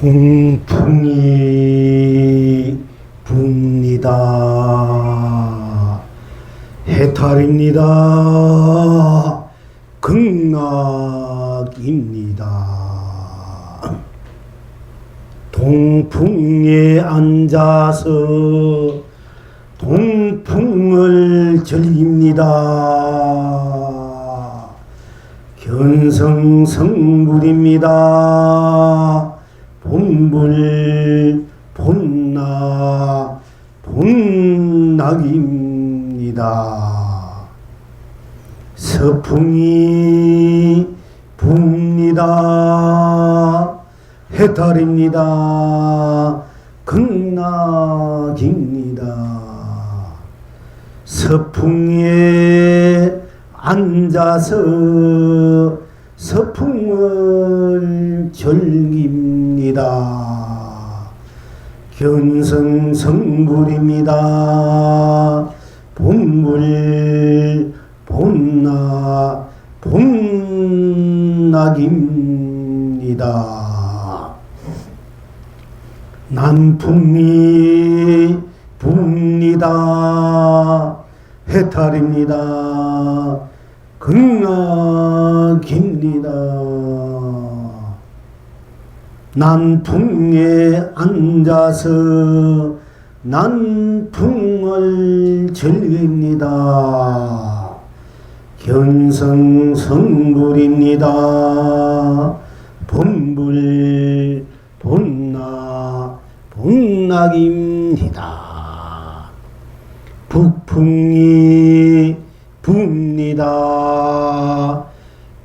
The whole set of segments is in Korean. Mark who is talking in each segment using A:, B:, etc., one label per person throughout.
A: 동풍이 붑니다. 해탈입니다. 극락입니다. 동풍에 앉아서 동풍을 즐깁니다. 견성성불입니다. 본불 본나 본낙입니다. 서풍이 붑니다. 해탈입니다. 극락입니다. 서풍에 앉아서 서풍을 즐깁니다. 견성성불입니다. 본불 본나 본낙입니다. 남풍이 붑니다. 해탈입니다. 극락입니다. 난풍에 앉아서 난풍을 즐깁니다. 견성성불입니다. 본불 본나 본낙입니다. 북풍이 붑니다.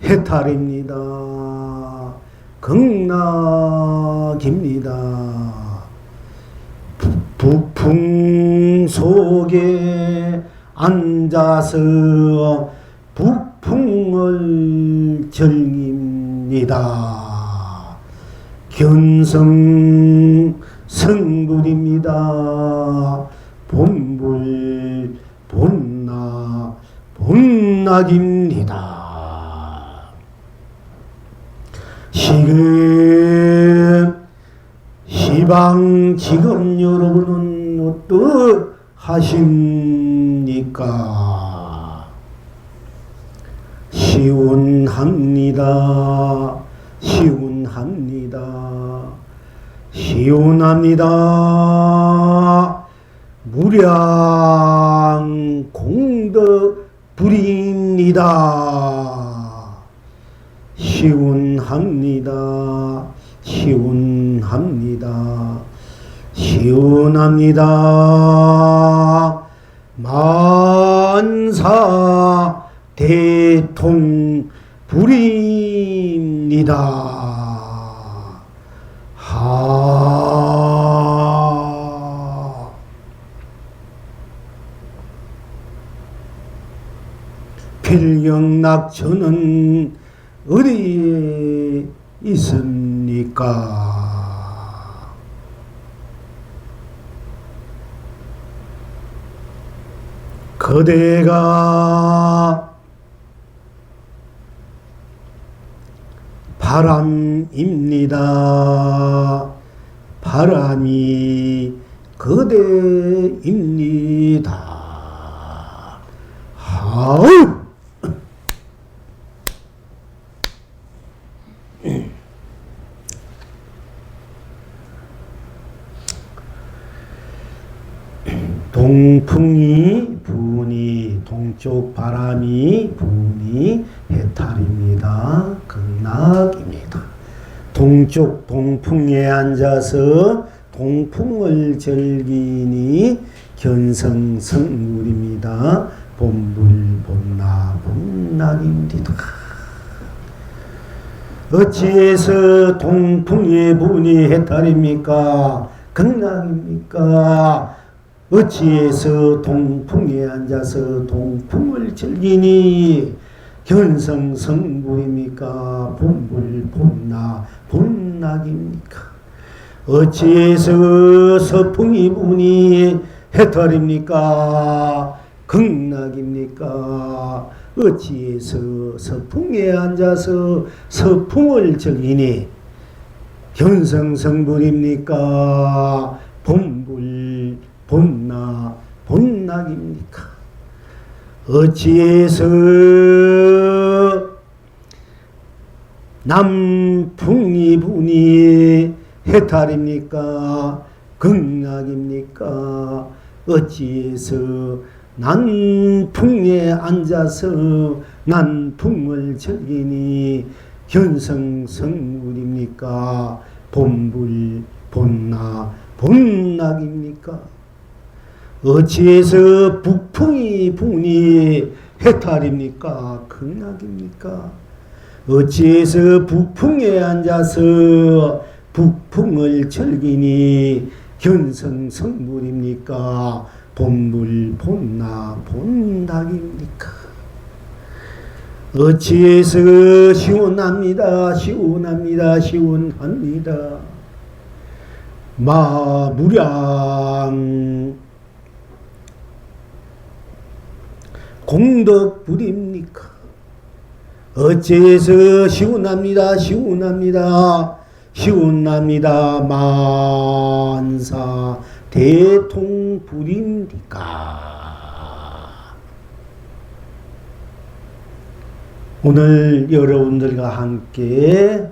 A: 해탈입니다. 극락입니다. 북풍 속에 앉아서 북풍을 즐깁니다. 견성성불입니다. 본불 본나 본낙입니다. 시방 지금 여러분은 어떠하십니까? 시원합니다. 시원합니다. 시원합니다. 무량 공덕 불입니다. 시원합니다. 시원합니다. 시원합니다. 만사 대통 불입니다. 필경낙천은 어디에 있습니까? 그대가 바람입니다. 바람이 그대입니다. 아우! 동풍이 부니 동쪽 바람이 부니 해탈입니다. 극락입니다. 동쪽 동풍에 앉아서 동풍을 즐기니 견성성불입니다. 본불 본나 본낙입니다. 어찌해서 동풍의 부니 해탈입니까? 극락입니까? 어찌해서 동풍에 앉아서 동풍을 즐기니 견성성불입니까? 본불 본나 본낙입니까? 어찌해서 서풍이 부니 해탈입니까? 극락입니까? 어찌해서 서풍에 앉아서 서풍을 즐기니 견성성불입니까? 본불, 본나, 본낙입니까? 어찌해서 남풍이분이 해탈입니까? 극락입니까? 어찌해서 난풍에 앉아서 난풍을 즐기니 견성성불입니까? 본불, 본나, 본낙입니까? 어찌해서 북풍이 분이 해탈입니까? 극락입니까? 어찌해서 북풍에 앉아서 북풍을 즐기니 견성성불입니까? 본불, 본나, 본낙입니까? 어찌해서 시원합니다. 시원합니다. 시원합니다. 마무량 공덕불입니까? 어째서 시원합니다. 시원합니다. 시원합니다. 만사 대통불입니까? 오늘 여러분들과 함께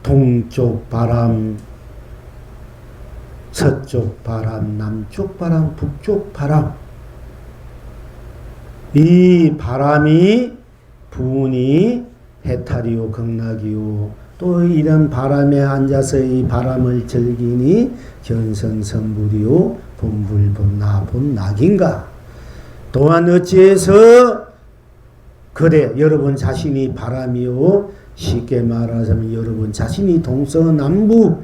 A: 동쪽 바람, 서쪽 바람, 남쪽 바람, 북쪽 바람, 이 바람이 부운이 해탈이요 극락이요 또 이런 바람에 앉아서 이 바람을 즐기니 견성성불이요 본불, 본나, 본낙인가? 또한 어찌해서 그래 여러분 자신이 바람이요 쉽게 말하자면 여러분 자신이 동서남북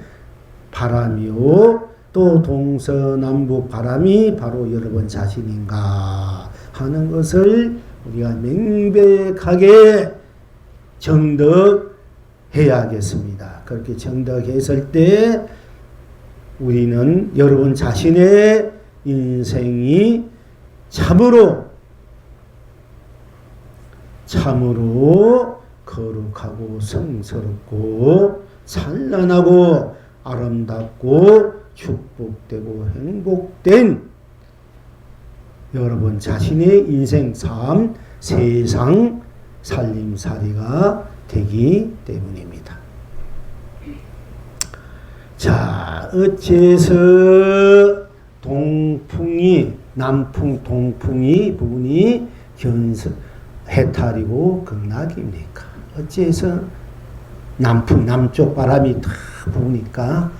A: 바람이요 또 동서남북 바람이 바로 여러분 자신인가 하는 것을 우리가 명백하게 정덕해야겠습니다. 그렇게 정덕했을 때 우리는 여러분 자신의 인생이 참으로 거룩하고 성스럽고 찬란하고 아름답고 축복되고 행복된 여러분 자신의 인생 삶, 세상 살림살이가 되기 때문입니다. 자, 어째서 동풍이 남풍, 동풍이 부분이 견성, 해탈이고 극락입니까? 어째서 남풍, 남쪽 바람이 다 부니까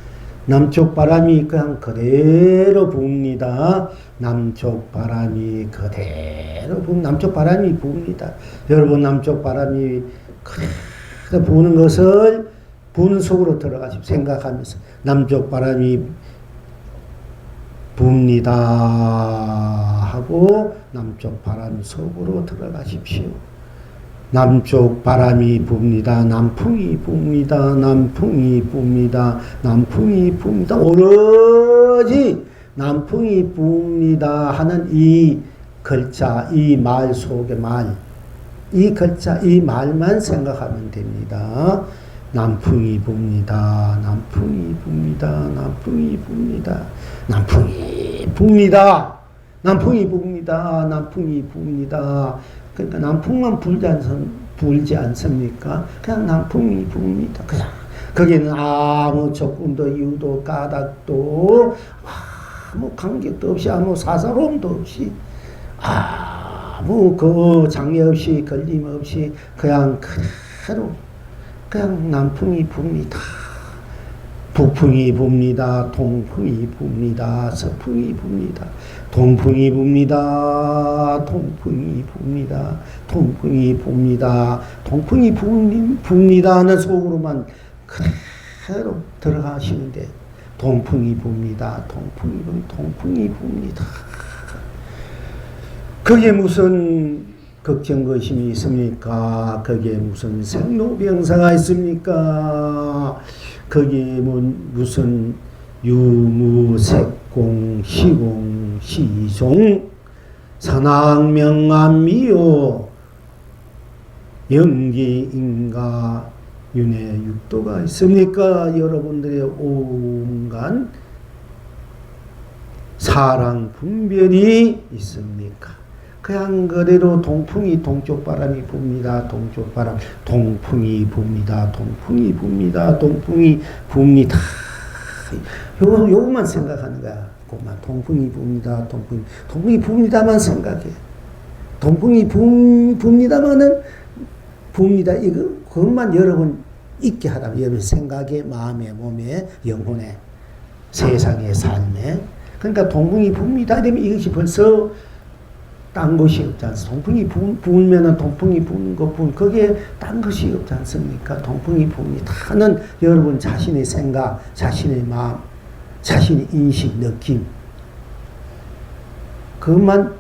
A: 남쪽 바람이 그냥 그대로 붑니다. 남쪽 바람이 그대로 남쪽 바람이 붑니다. 여러분 남쪽 바람이 그대로 부는 것을 부는 속으로 들어가시고 생각하면서 남쪽 바람이 붑니다 하고 남쪽 바람 속으로 들어가십시오. 남쪽 바람이 붑니다. 남풍이 붑니다. 남풍이 붑니다. 남풍이 붑니다. 오로지 남풍이 붑니다 하는 이 글자, 이 말 속의 말, 이 글자, 이 말만 생각하면 됩니다. 남풍이 붑니다. 남풍이 붑니다. 남풍이 붑니다. 남풍이 붑니다. 남풍이 붑니다. 남풍이 붑니다. 그러니까 남풍만 불지 않습니까? 그냥 남풍이 붑니다. 그냥 거기는 아무 조건도 이유도 까닭도 아무 관계도 없이 아무 사사로움도 없이 아무 그 장애 없이 걸림 없이 그냥 그대로 그냥 남풍이 붑니다. 북풍이 붑니다. 동풍이 붑니다. 서풍이 붑니다. 동풍이 붑니다. 동풍이 붑니다. 동풍이 붑니다. 동풍이 붑니다 하는 속으로만 그대로 들어가시는데 동풍이 붑니다. 동풍이 붑니다. 그게 무슨 걱정거심이 있습니까? 거기에 무슨 생로병사가 있습니까? 거기에 무슨 유무색공 시공 시종 산악명암미요 연기인가 윤회 육도가 있습니까? 여러분들의 온갖 사랑 분별이 있습니까? 그냥 그대로 동풍이 동쪽 바람이 붑니다. 동쪽 바람 동풍이 붑니다. 동풍이 붑니다. 동풍이 붑니다. 요것만 생각하는 거야. 그만 동풍이 붑니다. 동풍이 붑니다만 생각해. 동풍이 붑니다만은 붑니다. 이거 그것만 여러분 있게 하라면 여러분 생각에 마음에 몸에 영혼에 세상의 삶에 그러니까 동풍이 붑니다. 이러면 이것이 벌써 딴 것이 없지 않습니까? 동풍이 부으면은 동풍이 부는 것뿐 거기에 딴 것이 없지 않습니까? 동풍이 붑니다 하는 여러분 자신의 생각, 자신의 마음, 자신의 인식, 느낌 그것만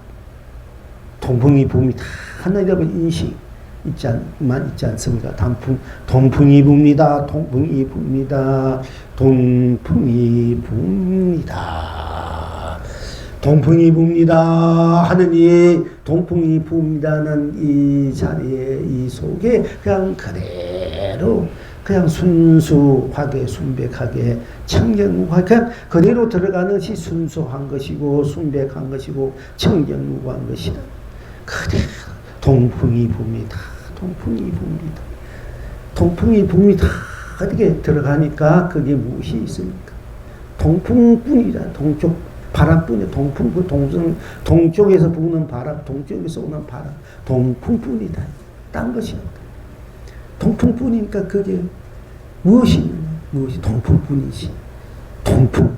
A: 동풍이 붑니다 하는 여러분 인식 있지 않습니까? 동풍이 붑니다. 동풍이 붑니다. 동풍이 붑니다. 동풍이 붑니다 하는 이 동풍이 붑니다는 이 자리에 이 속에 그냥 그대로 그냥 순수하게 순백하게 청정무구하게 그냥 그대로 들어가는 것이 순수한 것이고 순백한 것이고 청정무구한 것이다. 그대로 동풍이 붑니다. 동풍이 붑니다. 동풍이 붑니다. 어떻게 들어가니까 그게 무엇이 있습니까? 동풍뿐이다. 동쪽 바람뿐이야. 동풍, 동쪽에서 부는 바람, 동쪽에서 오는 바람, 동풍뿐이다. 딴 것이 없다. 동풍뿐이니까 그게 무엇이 동풍뿐이지. 동풍,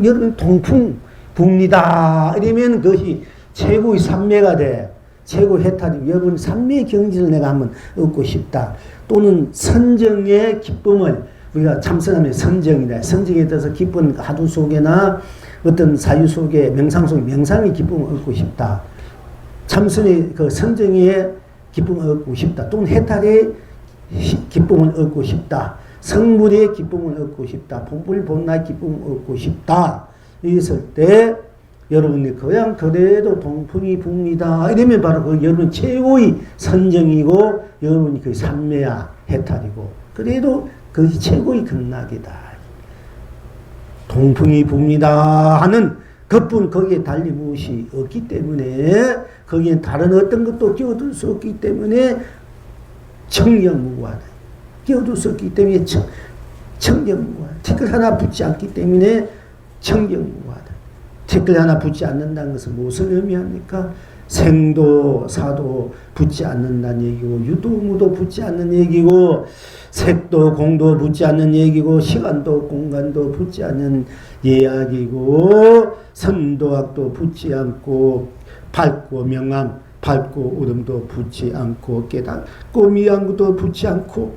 A: 여러분 동풍 붑니다. 이러면 그것이 최고의 삼매가 돼. 최고 해탈이 여러분 삼매의 경지를 내가 한번 얻고 싶다. 또는 선정의 기쁨을 우리가 참선하면 선정이다. 선정에 대해서 기쁜 하두 속에나 어떤 사유 속에 명상 속에 명상의 기쁨을 얻고 싶다. 참선의 그 선정의 기쁨을 얻고 싶다. 또는 해탈의 기쁨을 얻고 싶다. 성불의 기쁨을 얻고 싶다. 본불 본나의 기쁨을 얻고 싶다. 이랬을 때 여러분이 그냥 그래도 동풍이 붑니다. 이러면 바로 그 여러분 최고의 선정이고 여러분이 그 삼매야 해탈이고 그래도 그것이 최고의 극락이다. 동풍이 붑니다 하는 그뿐 거기에 달리 무엇이 없기 때문에 거기에 다른 어떤 것도 끼어들 수 없기 때문에 청정무구하다. 끼어들 수 없기 때문에 청정무구하다. 댓글 하나 붙지 않기 때문에 청정무구하다. 댓글 하나 붙지 않는다는 것은 무엇을 의미합니까? 생도 사도 붙지 않는다는 얘기고 유도무도 붙지 않는 얘기고 색도 공도 붙지 않는 얘기고 시간도 공간도 붙지 않는 이야기고 선도학도 붙지 않고 밝고 명암 밝고 어둠도 붙지 않고 깨닫고 미안도 붙지 않고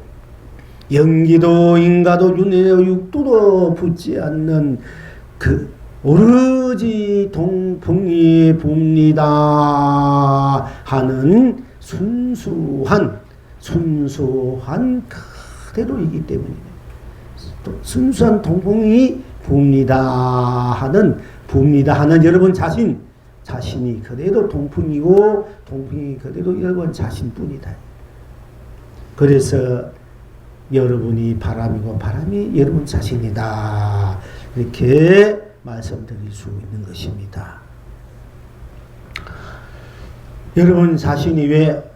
A: 연기도 인가도 윤회도 육도도 붙지 않는 그 오로지 동풍이 붑니다 하는 순수한 그대로이기 때문이에요. 또 순수한 동풍이 붑니다 하는 여러분 자신이 그대로 동풍이고 동풍이 그대로 여러분 자신뿐이다. 그래서 여러분이 바람이고 바람이 여러분 자신이다. 이렇게 말씀드릴 수 있는 것입니다. 여러분 자신이 왜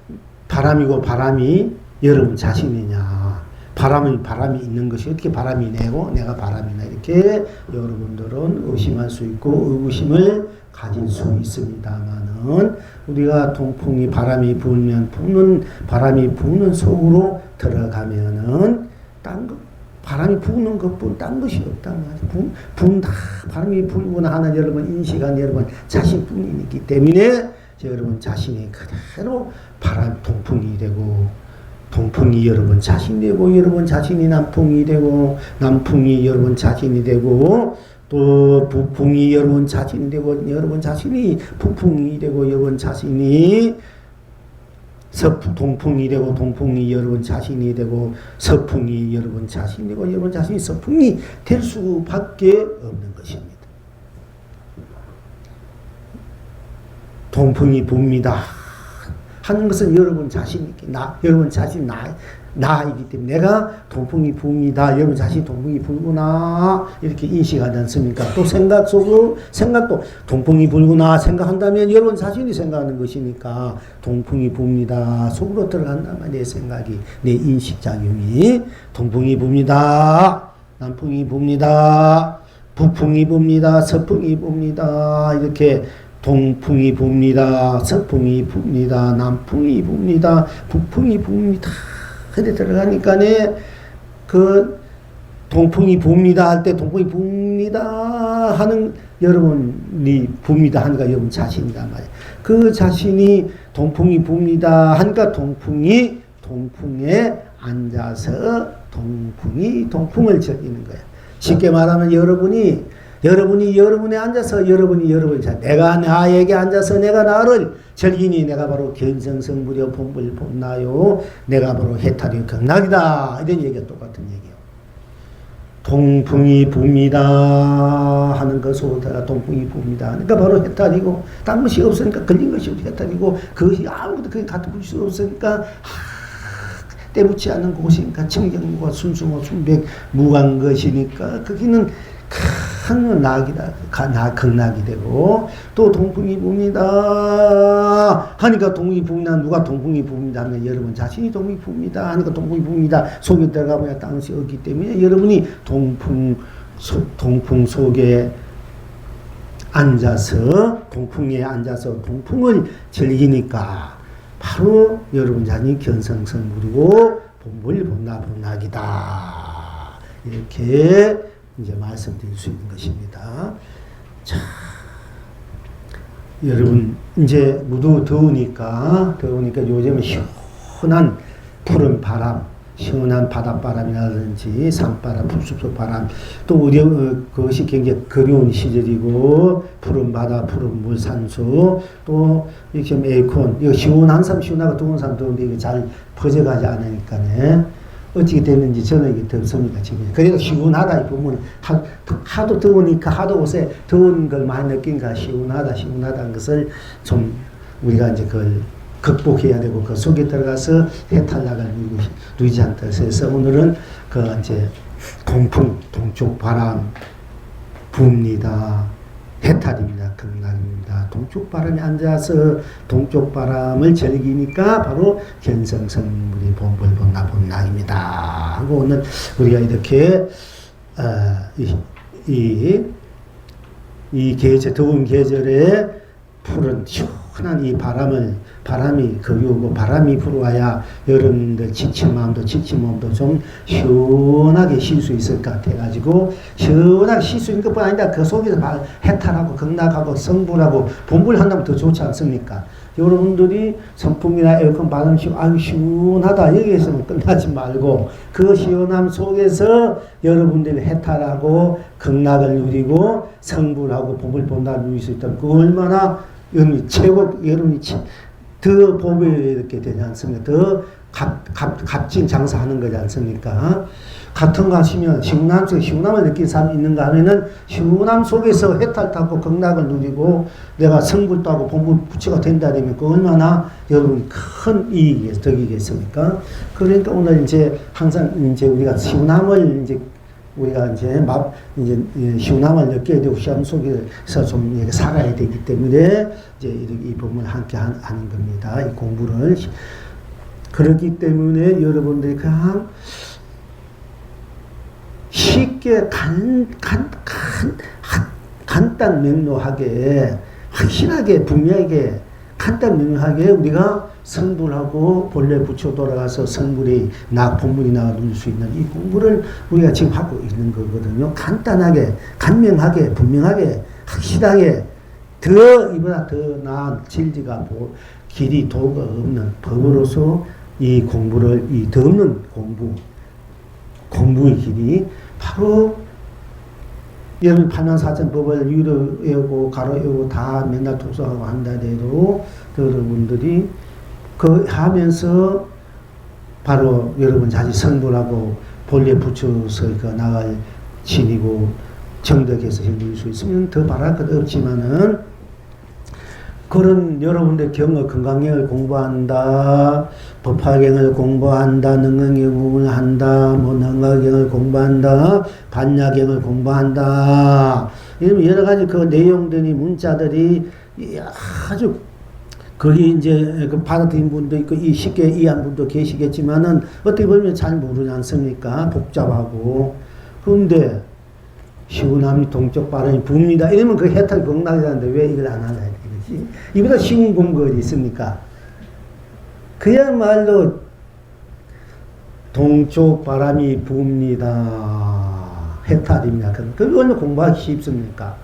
A: 바람이고 바람이 여러분 자신이냐. 바람이 있는 것이 어떻게 바람이 내고 내가 바람이나 이렇게 여러분들은 의심할 수 있고 의구심을 가질 수 있습니다만은 우리가 동풍이 바람이 바람이 부는 속으로 들어가면은 바람이 부는 것뿐 딴 것이 없단 말이에요. 바람이 불구나 하는 여러분 인식한 여러분 자신뿐이기 때문에 여러분 자신이 그대로 동풍이 되고 동풍이 여러분 자신이 되고 여러분 자신이 남풍이 되고 남풍이 여러분 자신이 되고 또 부풍이 여러분 자신이 되고 여러분 자신이 부풍이 되고 여러분 자신이 동풍이 되고 동풍이 여러분 자신이 되고 서풍이 여러분 자신이 되고 여러분 자신이 서풍이 될 수밖에 없는 것입니다. 동풍이 붑니다 하는 것은 여러분 자신이 여러분 자신 나이기 때문에 내가 동풍이 부입니다. 여러분 자신이 동풍이 불구나 이렇게 인식하지 않습니까? 또 생각 속으로 생각도 동풍이 불구나 생각한다면 여러분 자신이 생각하는 것이니까 동풍이 부입니다. 속으로 들어간다면 내 생각이 내 인식작용이 동풍이 부입니다. 남풍이 붑니다. 북풍이 붑니다. 서풍이 붑니다. 이렇게 동풍이 붑니다. 서풍이 붑니다. 남풍이 붑니다. 북풍이 붑니다. 근데 들어가니까네 그 동풍이 붑니다 할 때 동풍이 붑니다 하는 여러분이 붑니다 하니까 여러분 자신이란 말이에요. 그 자신이 동풍이 붑니다 하니까 동풍에 앉아서 동풍을 즐기는 거예요. 쉽게 말하면 여러분이 여러분에 앉아서 내가 나에게 앉아서 내가 나를 즐기니 내가 바로 견성성불이요 본불 본나요 내가 바로 해탈이요 극락이다 이런 얘기가 똑같은 얘기예요. 동풍이 붑니다 하는 것으로다가 동풍이 붑니다 하니까 바로 해탈이고 딴 것이 없으니까 걸린 것이 해탈이고 그것이 아무것도 그게 갖다 붙일 수 없으니까 때묻지 않는 곳이니까 청정무가 순수무 순백 무한 것이니까 거기는 큰 낙이다. 극락이 되고 또 동풍이 붑니다 하니까 동풍이 붑니다. 누가 동풍이 붑니다 하면 여러분 자신이 동풍이 붑니다 하니까 동풍이 붑니다 속에 들어가 보야 땅이 없기 때문에 여러분이 동풍 속에 앉아서 동풍에 앉아서 동풍을 즐기니까 바로 여러분 자신이 견성성불이고 본불 본락이다 이렇게 이제 말씀드릴 수 있는 것입니다. 자, 여러분 이제 무도 더우니까 요즘은 시원한 푸른 바람, 시원한 바닷바람이라든지 산바람, 풀숲속 바람, 또 그것이 굉장히 그리운 시절이고 푸른 바다, 푸른 물, 산수, 또 이렇게 에어컨, 이거 시원한 사람 시원하고 더운 사람 더운데 이게 잘 퍼져가지 않으니까네. 어떻게 됐는지 저는 이게 덥습니다, 지금. 그래도 시원하다, 이 부분은. 하도 더우니까, 하도 옷에 더운 걸 많이 느끼니까 시원하다는 것을 좀 우리가 이제 그걸 극복해야 되고, 그 속에 들어가서 해탈락을 누리지 않다 해서 오늘은 그 이제 동쪽 바람 부입니다. 해탈입니다. 극락입니다. 동쪽 바람에 앉아서 동쪽 바람을 즐기니까 바로 견성성불이 본불 본나 본락입니다. 하고 오늘 우리가 이렇게 이 계절 더운 계절에 푸른 시원한 이 바람이 그리우고 바람이 불어와야 여러분들 지친 마음도 지친 몸도 좀 시원하게 쉴 수 있을 것 같아가지고 시원하게 쉴 수 있는 것뿐 아니라 그 속에서 해탈하고 극락하고 성불하고 본불한다면 더 좋지 않습니까? 여러분들이 선풍기나 에어컨 바람 쉬고 아유 시원하다 여기에서는 끝나지 말고 그 시원함 속에서 여러분들이 해탈하고 극락을 누리고 성불하고 본불 본다를 누릴 수 있다면 그 얼마나 여러분이 여러분이 더 보배 이렇게 되지 않습니까? 더 값진 장사하는 거지 않습니까? 같은 거 하시면 시원함 속에 시원함을 느낀 사람이 있는가 하면은 시원함 속에서 해탈 타고 극락을 누리고 내가 성불도 하고 본불 부처가 된다 되면 그 얼마나 여러분 큰 이익이 덕이겠습니까? 그러니까 오늘 이제 항상 이제 우리가 시원함을 이제 우리가 이제 시원함을 느껴야 되고 시험 속에서 좀 살아야 되기 때문에 이제 이 부분을 함께 하는 겁니다. 이 공부를. 그렇기 때문에 여러분들이 그냥 쉽게 간단 명료하게 확실하게 분명하게 간단 명료하게 우리가 성불하고 본래 부처 돌아가서 성불이 본불이 나가 누릴 수 있는 이 공부를 우리가 지금 하고 있는 거거든요. 간단하게 간명하게 분명하게 확실하게 이보다 더 나은 질지가 길이 도가 없는 법으로서 이 공부를 이 더 없는 공부의 길이 바로 여러분 84,000법을 위로 외우고 가로 외우고 다 맨날 독서하고 한다대로 여러분들이 그 하면서 바로 여러분 자신 성불하고 본래 붙여서 그 나갈 지니고 정덕해서 힘들 수 있으면 더 바랄 것 없지만은 그런 여러분들 경어 건강경을 공부한다, 법화경을 공부한다, 능언경을 한다, 뭐 능화경을 공부한다, 반야경을 공부한다. 이런 여러 가지 그 내용들이 문자들이 아주 거기 이제 그 받아들인 분도 있고 쉽게 이해한 분도 계시겠지만은 어떻게 보면 잘 모르지 않습니까? 복잡하고. 그런데 시원함이 동쪽 바람이 붑니다. 이러면 그 해탈 극락이라는데 왜 이걸 안 하냐 이거지. 이보다 쉬운 공부가 어디 있습니까? 그야말로 동쪽 바람이 붑니다. 해탈입니다. 그게 얼마나 공부하기 쉽습니까?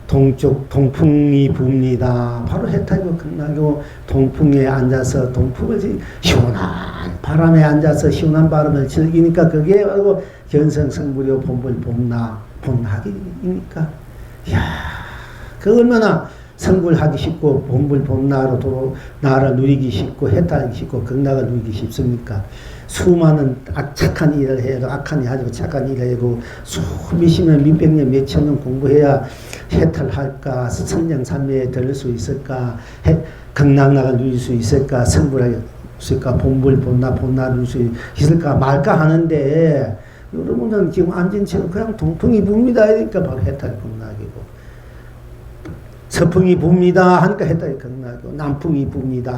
A: 동풍이 붑니다. 바로 해탈이고 극락이고 동풍에 앉아서 동풍을 시원한 바람에 앉아서 시원한 바람을 즐기니까 그게 바로 견성성불이요 본학입니까? 이야, 그 얼마나 성불하기 쉽고 본불본나로 나를 누리기 쉽고 해탈하기 쉽고 극락을 누리기 쉽습니까? 수많은 착한 일을 해도 악한 일 하고 착한 일을 하고 몇십 년, 몇백 년, 몇천 년 공부해야 해탈할까? 선정삼매에 들을 수 있을까? 극락락을 누릴 수 있을까? 성불하게 있을까? 본나 누릴 수 있을까? 말까 하는데 여러분은 지금 앉은 채로 그냥 동풍이 붑니다. 그러니까 바로 해탈이 극락이고 서풍이 붑니다. 하니까 해탈이 극락이고 남풍이 붑니다.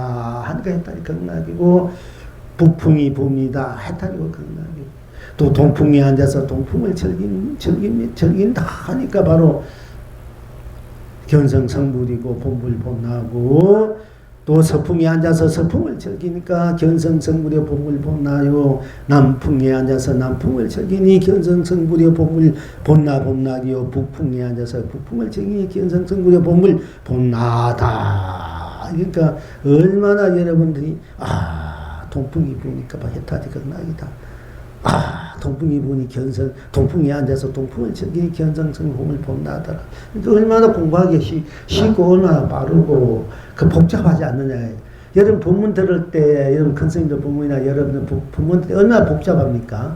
A: 하니까 해탈이 극락이고 북풍이 붑니다. 해탈이고 극락이고 또 동풍에 앉아서 동풍을 즐긴다 하니까 바로 견성성불이고 본불본나고 또 서풍에 앉아서 서풍을 즐기니까 견성성불이요 본불본나요. 남풍에 앉아서 남풍을 즐기니 견성성불이요 본불본나본나요. 북풍에 앉아서 북풍을 즐기니 견성성불이요 본불본나다. 그러니까 얼마나 여러분들이 동풍이 부니까 해탈이 극락이다. 동풍이 부니 동풍에 앉아서 동풍을 즐기니 견성성불을 본나더라. 그러니까 얼마나 공부하기 쉽고 얼마나 빠르고 그 복잡하지 않느냐. 여러분 본문 들을 때 여러분 큰 스님들 본문이나 여러분들 본문 들을 때 얼마나 복잡합니까?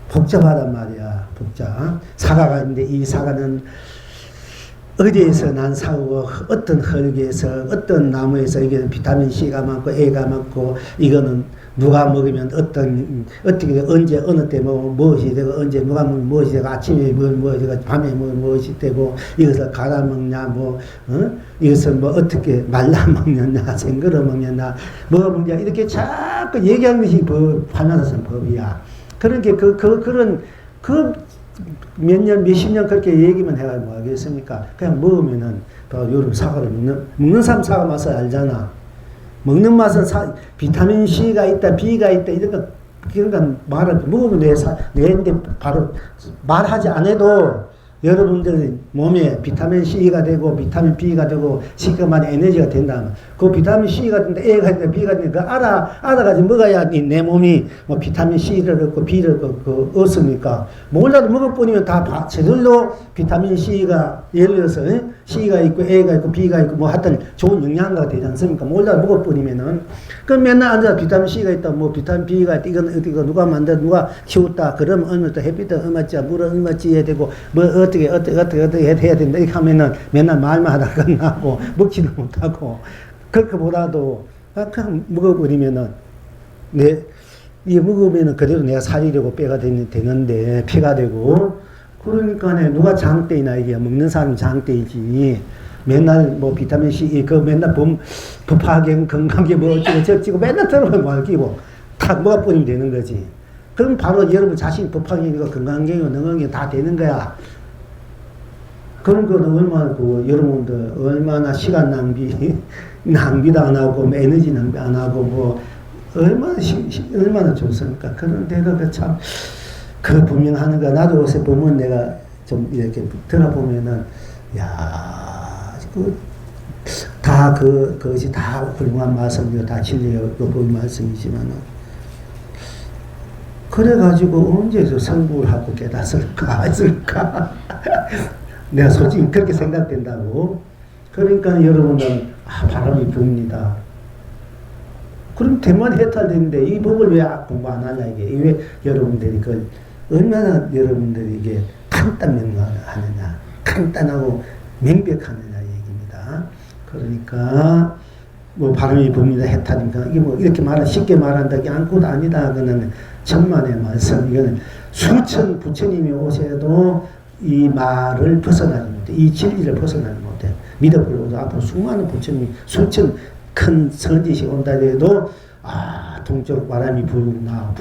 A: 복잡하단 말이야. 복잡. 사과가 있는데 이 사과는 어디에서 난 사고고 어떤 흙에서 어떤 나무에서 이게 비타민 C가 많고 A가 많고 이거는 누가 먹으면 어떻게 언제 어느 때 무엇이 되고 언제 누가 먹으면 무엇이 되고 아침에 무엇이 되고 밤에 무엇이 되고 이것을 갈아 먹냐 이것을 이것을 말라 먹느냐 생걸어 먹느냐 뭐 먹냐 이렇게 자꾸 얘기하는 것이 판단하는 법이야. 그러니까 그런 몇 년, 몇십 년 그렇게 얘기만 해가지고 뭐 하겠습니까? 그냥 먹으면은, 여러분 사과를 먹는 사람 사과 맛을 알잖아. 먹는 맛은 비타민 C가 있다, B가 있다, 그러니까 먹으면 뇌인데 바로 말하지 않아도 여러분들 몸에 비타민 C가 되고 비타민 B가 되고 시커먼 에너지가 된다면 그 비타민 C가 된다, A가 된다, B가 된다 알아가지고 먹어야 내 몸이 뭐 비타민 C를 얻고 B를 얻습니까? 몰라도 먹어보면 다 제대로 비타민 C가 예를 들어서 C가 있고 A가 있고 B가 있고 뭐 하여튼 좋은 영양가가 되지 않습니까? 몰라도 먹어버리면은 그럼 맨날 앉아 비타민 C가 있다 뭐 비타민 B가 있다 이건 누가 만들어 누가 키웠다 그러면 어느 또 햇빛은 얼마찌야 물은 얼마찌 해야 되고 뭐 어떻게 해야 된다 이렇게 하면은 맨날 말만 하다가 끝나고 먹지도 못하고 그렇게보다도 그냥 먹어버리면은 이 먹으면은 그대로 내가 살이되고 뼈가 되는데 피가 되고 그러니까 누가 장대이나 이게 먹는 사람이 장대이지 맨날 뭐 비타민 C 맨날 법화경 건강경 뭐 어쩌고 저쩌고 맨날 들어보면 뭐 끼고 탁 먹어버리면 되는 거지. 그럼 바로 여러분 자신이 법화경이고 건강경이고 능언경 다 되는 거야. 그런 거는 얼마나 여러분들 얼마나 시간 낭비도 안 하고 에너지 낭비 안 하고 뭐 얼마나 좋습니까? 그런데도 참 분명하는 거 나도 요새 보면 내가 좀 이렇게 들어보면은 그것이 다 훌륭한 말씀이고 다 진리의 본 말씀이지만은 그래가지고 언제 성불을 하고 깨닫을까 했을까? 내가 솔직히 그렇게 생각된다고. 그러니까 여러분은 바람이 붑니다. 그럼 대만 해탈되는데 이 법을 왜 공부 안 하냐 이게 왜 여러분들이 얼마나 여러분들이 이게 간단 명료하느냐 간단하고 명백하느냐 얘기입니다. 그러니까 뭐 바람이 붑니다 해탈인가 이게 뭐 이렇게 쉽게 말한다 게 아무것도 아니다. 그는 천만의 말씀. 이거는 수천 부처님이 오셔도 이 말을 벗어나지 못해. 이 진리를 벗어나지 못해. 믿어보려고 앞으로 수많은 부처님이 수천 큰 선지시 온다 해도 동쪽 바람이 불구나.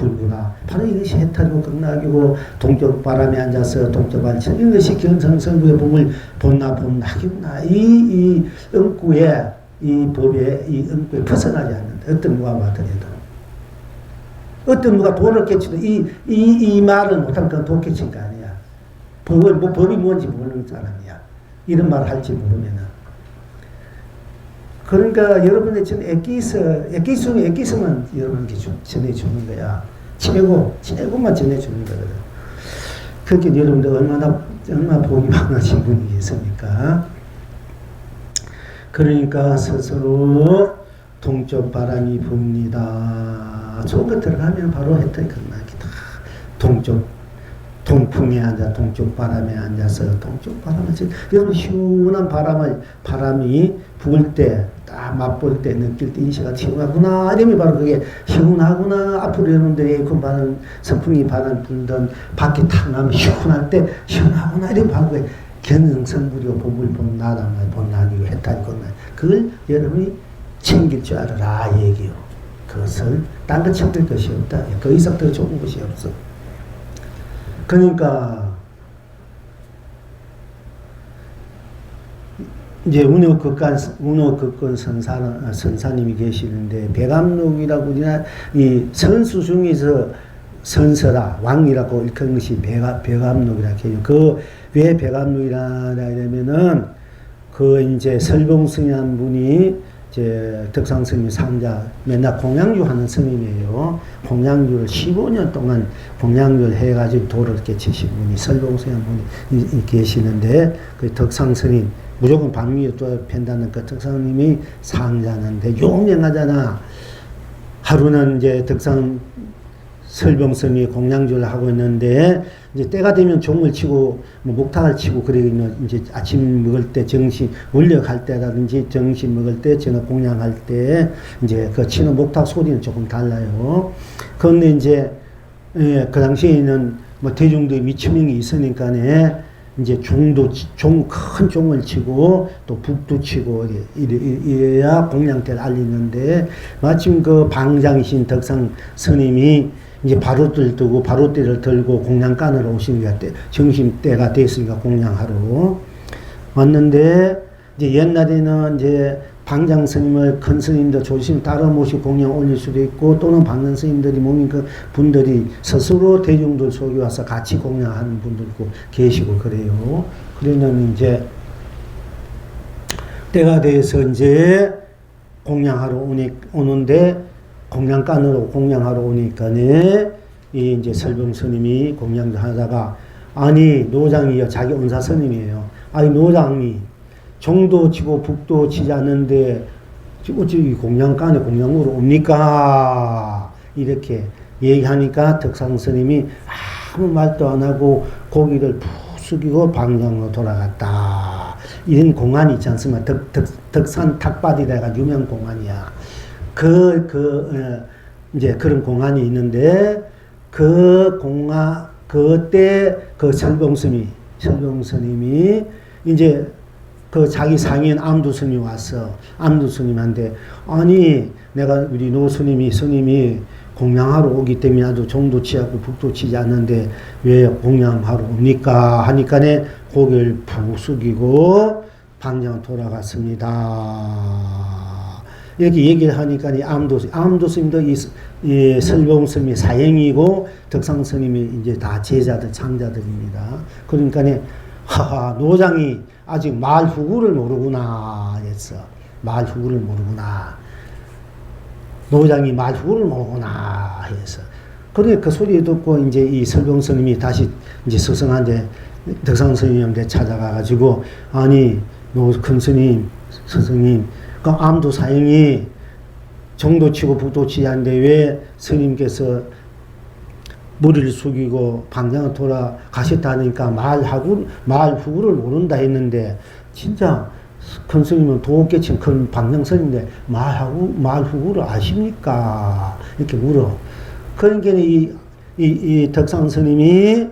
A: 바로 이것이 해탈이고 극락이고 동쪽 바람에 앉아서 동쪽 발천 이것이 견성성부의 봄을 본나기구나. 이 응구에 이 법에 이 응구에 벗어나지 않는다. 어떤 누가 말하더라도 어떤 누가 도를 깨치도 이 말을 못하면 그건 도 깨친 거 아니야. 법이 뭔지 모르는 사람이야. 이런 말을 할지 모르면은. 그러니까 여러분의 전 애기수만 여러분께 전해주는 거야. 최고만 전해주는 거거든. 그렇게 여러분들 얼마나 복이 많으신 분이 계십니까? 그러니까 스스로 동쪽 바람이 붑니다. 좋은 거 들어가면 바로 혜택이 끝나기다. 동풍에 앉아 동쪽 바람에 앉아서 동쪽 바람을 여러분 시원한 바람이 부을 때 딱 맛볼 때 느낄 때 인시가 시원하구나 이러면 바로 그게 시원하구나. 앞으로 여러분들이 에어컨 바람 선풍기 바람 불던 밖에 탁 나면 시원할 때 시원하구나 이러면 바로 그게 견성성불이고 봄을 본나기고 해탈이 건나 그걸 여러분이 챙길 줄 알아라 얘기요. 그것을 딴 거 챙길 것이 없다. 그 이상 더 좋은 것이 없어. 그러니까 이제 운호극권 선사님이 계시는데 백암록이라고 이 선수 중에서 선서라 왕이라고 일컫는 것이 백암록이라 해요. 그 왜 백암록이라 하냐면은 그 이제 설봉스님 분이 이제 덕상스님 상자 맨날 공양주 하는 스님이에요. 공양주를 15년 동안 공양주를 해가지고 도를 이렇게 치신 분이 설봉스님 분이 계시는데 그 덕상스님 무조건 방위에 또 팬다는 그 덕상님이 상자는데 유명하잖아. 하루는 이제 덕상 설봉스님이 공양주를 하고 있는데 이제 때가 되면 종을 치고 뭐 목탁을 치고 그러면 이제 아침 먹을 때 정시 원력할 때라든지 정시 먹을 때 저녁 공양할 때 이제 그 치는 목탁 소리는 조금 달라요. 그런데 이제 그 당시에는 뭐 대중들이 미천명이 있으니까네 이제 큰 종을 치고 또 북도 치고 이래야 공양대를 알리는데 마침 그 방장이신 덕상 스님이 이제 바로띠를 들고 바로띠를 들고 공양간으로 오시니까 점심때가 됐으니까 공양하러 왔는데 이제 옛날에는 이제 방장 스님을 큰 스님들 조심 따라 모시고 공양 올릴 수도 있고 또는 방장 스님들이 모인 그 분들이 스스로 대중들 속에 와서 같이 공양하는 분들도 계시고 그래요. 그러면 이제 때가 돼서 이제 공양하러 오는데 공양간으로 공양하러 오니까네 이 이제 설봉 스님이 공양을 하다가 아니 노장이요 자기 원사 스님이에요. 아니 노장이 정도 치고 북도 치지 않는데 어찌 공양간에 공양으로 옵니까? 이렇게 얘기하니까 덕상 스님이 아무 말도 안 하고 고기를 푹 숙이고 방장으로 돌아갔다. 이런 공안이 있지 않습니까? 덕산 탁바디다가 유명 공안이야. 이제 그런 공안이 있는데, 그때 설봉스님이 이제 자기 상인 암두스님이 왔어. 암두스님한테, 아니, 내가 우리 스님이 공양하러 오기 때문에 나도 정도 치하고 북도 치지 않는데 왜 공양하러 옵니까? 하니까네 고개를 푹 숙이고 방장 돌아갔습니다. 이렇게 얘기를 하니까 암도스님도 이 설봉스님이 사형이고 덕상스님이 이제 다 제자들, 창자들입니다. 그러니까 하하 노장이 아직 말 후구를 모르구나 했어. 말 후구를 모르구나. 노장이 말 후구를 모르구나 해서. 그러니까 그 소리 듣고 이제 이 설봉스님이 다시 이제 스승한테 덕상스님한테 찾아가가지고 아니 큰 스님, 스승님. 그 암도 사형이 정도 치고 북도 치지 않는데 왜 스님께서 머리를 숙이고 방장을 돌아가셨다니까 말 후구를 모른다 했는데 진짜 큰 스님은 도깨친 큰 방명선인데 말후구를 아십니까? 이렇게 물어. 그러니까 이 덕상 스님이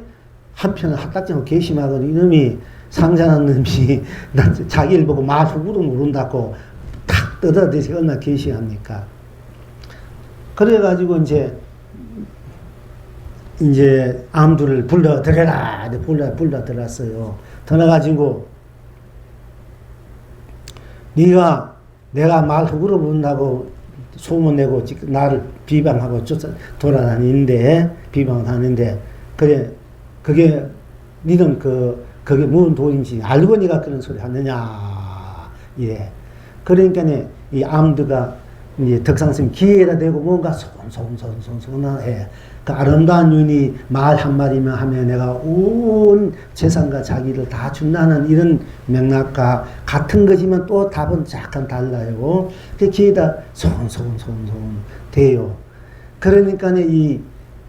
A: 한편 핫딱지하고 개심하거든. 이놈이 상자는 놈이 자기를 보고 말후구로 물은다고 탁 뜯어대서 얼마나 개시합니까? 그래가지고 이제 암두를 불러들여라. 불러들었어요. 들어가지고 내가 말후구로 부른다고 소문내고 나를 비방하고 돌아다니는데, 비방을 하는데, 그래, 니는 그게 무슨 도인지 알고 니가 그런 소리 하느냐. 예. 그러니까 이 암드가 이제 덕상스님 기회에다 대고 뭔가 소곤해. 그 아름다운 윤이 말 한마디만 하면 내가 온 재산과 자기를 다 준다는 이런 맥락과 같은 거지만 또 답은 약간 달라요. 그 기회에다 소곤 돼요. 그러니까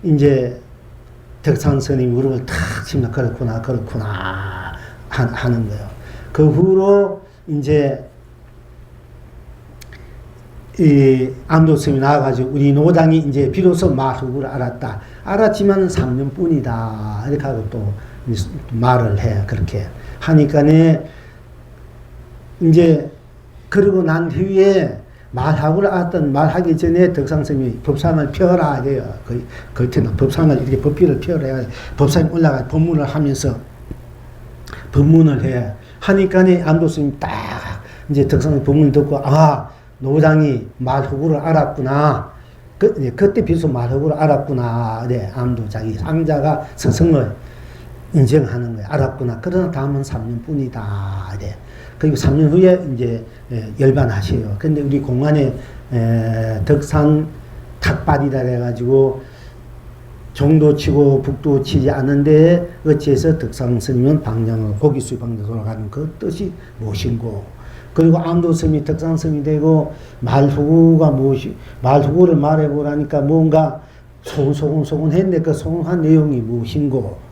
A: 이제 덕상스님 무릎을 탁 치면 그렇구나 하는 거예요. 그 후로 이제 이 암도스님이 나와가지고 우리 노당이 이제 비로소 말후구를 알았지만 3년뿐이다 이렇게 하고 또 말을 해. 그렇게 하니까네 이제 그러고 난 후에 말하기 전에 덕상스님이 법상을 펴라 이래요. 그때는 법상을 이렇게 법비를 펴라. 법상에 올라가 법문을 하면서 법문을 해. 하니까네 암도스님이 딱 이제 덕상스님 법문을 듣고 노장이 말후구를 알았구나. 그때 비로소 말후구를 알았구나. 네, 암도 자기 상자가 스승을 인정하는 거예요. 알았구나. 그러나 다음은 3년뿐이다. 네. 그리고 3년 후에 이제 열반하셔요. 근데 우리 공안에 덕산 탁발이다 해가지고 종도 치고 북도 치지 않은데 어찌해서 덕상 스님은 방향을 고기수의 방향으로 돌아가는 그 뜻이 무엇인고. 그리고 암도스님이 덕상스님이 되고 말후구를 말해보라니까 뭔가 소곤 했는데 그 소곤한 내용이 무엇인고.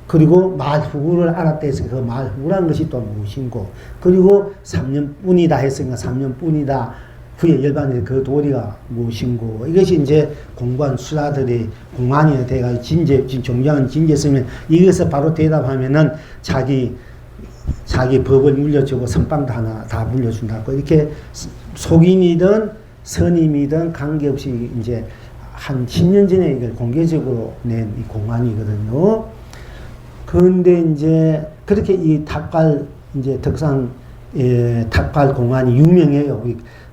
A: 그리고 말후구를 알았다 했으니까 그 말후구라는 것이 또 무엇인고. 그리고 3년뿐이다 했으니까 3년뿐이다. 후에 열반에 그 도리가 무엇인고. 이것이 이제 공부한 수사들이 공안이 돼가지고 종정한 진제 쓰면 이것을 바로 대답하면은 자기 법을 물려주고 선빵도 하나 다 물려준다고. 이렇게 속인이든 선임이든 관계없이 이제 한 10년 전에 이걸 공개적으로 낸 이 공안이거든요. 그런데 이제 그렇게 이 탁발 이제 덕상 탁발 공안이 유명해요.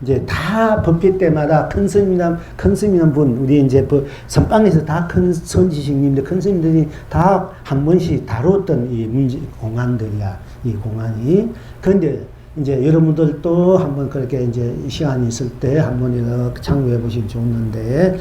A: 이제 다 법회 때마다 큰 스님이란 분, 우리 이제 선방에서 다 큰 선지식님들, 큰 스님들이 다 한 번씩 다뤘던 이 문제 공안들이야. 이 공안이. 그런데 이제 여러분들도 한번 그렇게 이제 시간이 있을 때 한번 이렇게 참고해 보시면 좋는데,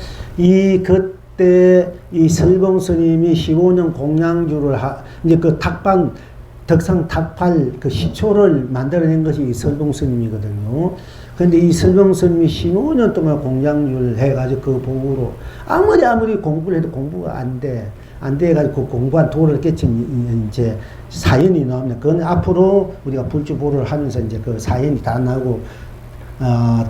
A: 그때 이 설봉 스님이 15년 공양주를 이제 그 덕상 탁발 그 시초를 만들어낸 것이 이 설봉 스님이거든요. 근데 이 설봉 스님이 15년 동안 공양주를 해가지고 그 복으로 아무리 공부를 해도 공부가 안 돼가지고 그 공부한 도를 깨친 이제 사연이 나옵니다. 그건 앞으로 우리가 불주보를 하면서 이제 그 사연이 다 나오고,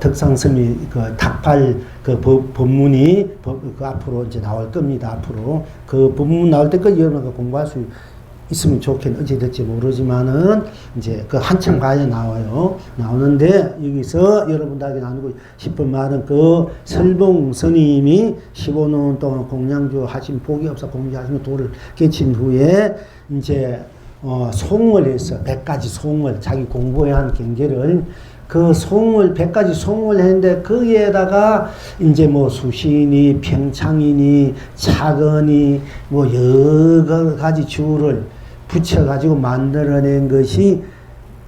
A: 덕상스님이 그 탁발 그 법문이 그 앞으로 이제 나올 겁니다. 앞으로 그 법문 나올 때까지 여러분가 공부할 수 있으면 좋겠는, 어찌 될지 모르지만은 이제 그 한참 가야 나오는데 여기서 여러분들에게 나누고 싶은 말은 그 설봉 스님이 15년 동안 공양주 하신 복이 없어 공양하시면 도를 깨친 후에 이제 송을 했어. 100가지 송을, 자기 공부해야 하는 경제를 그 송을 100가지 송을 했는데 거기에다가 이제 뭐 수신이 평창이니 차건이 뭐 여러 가지 주를 붙여가지고 만들어낸 것이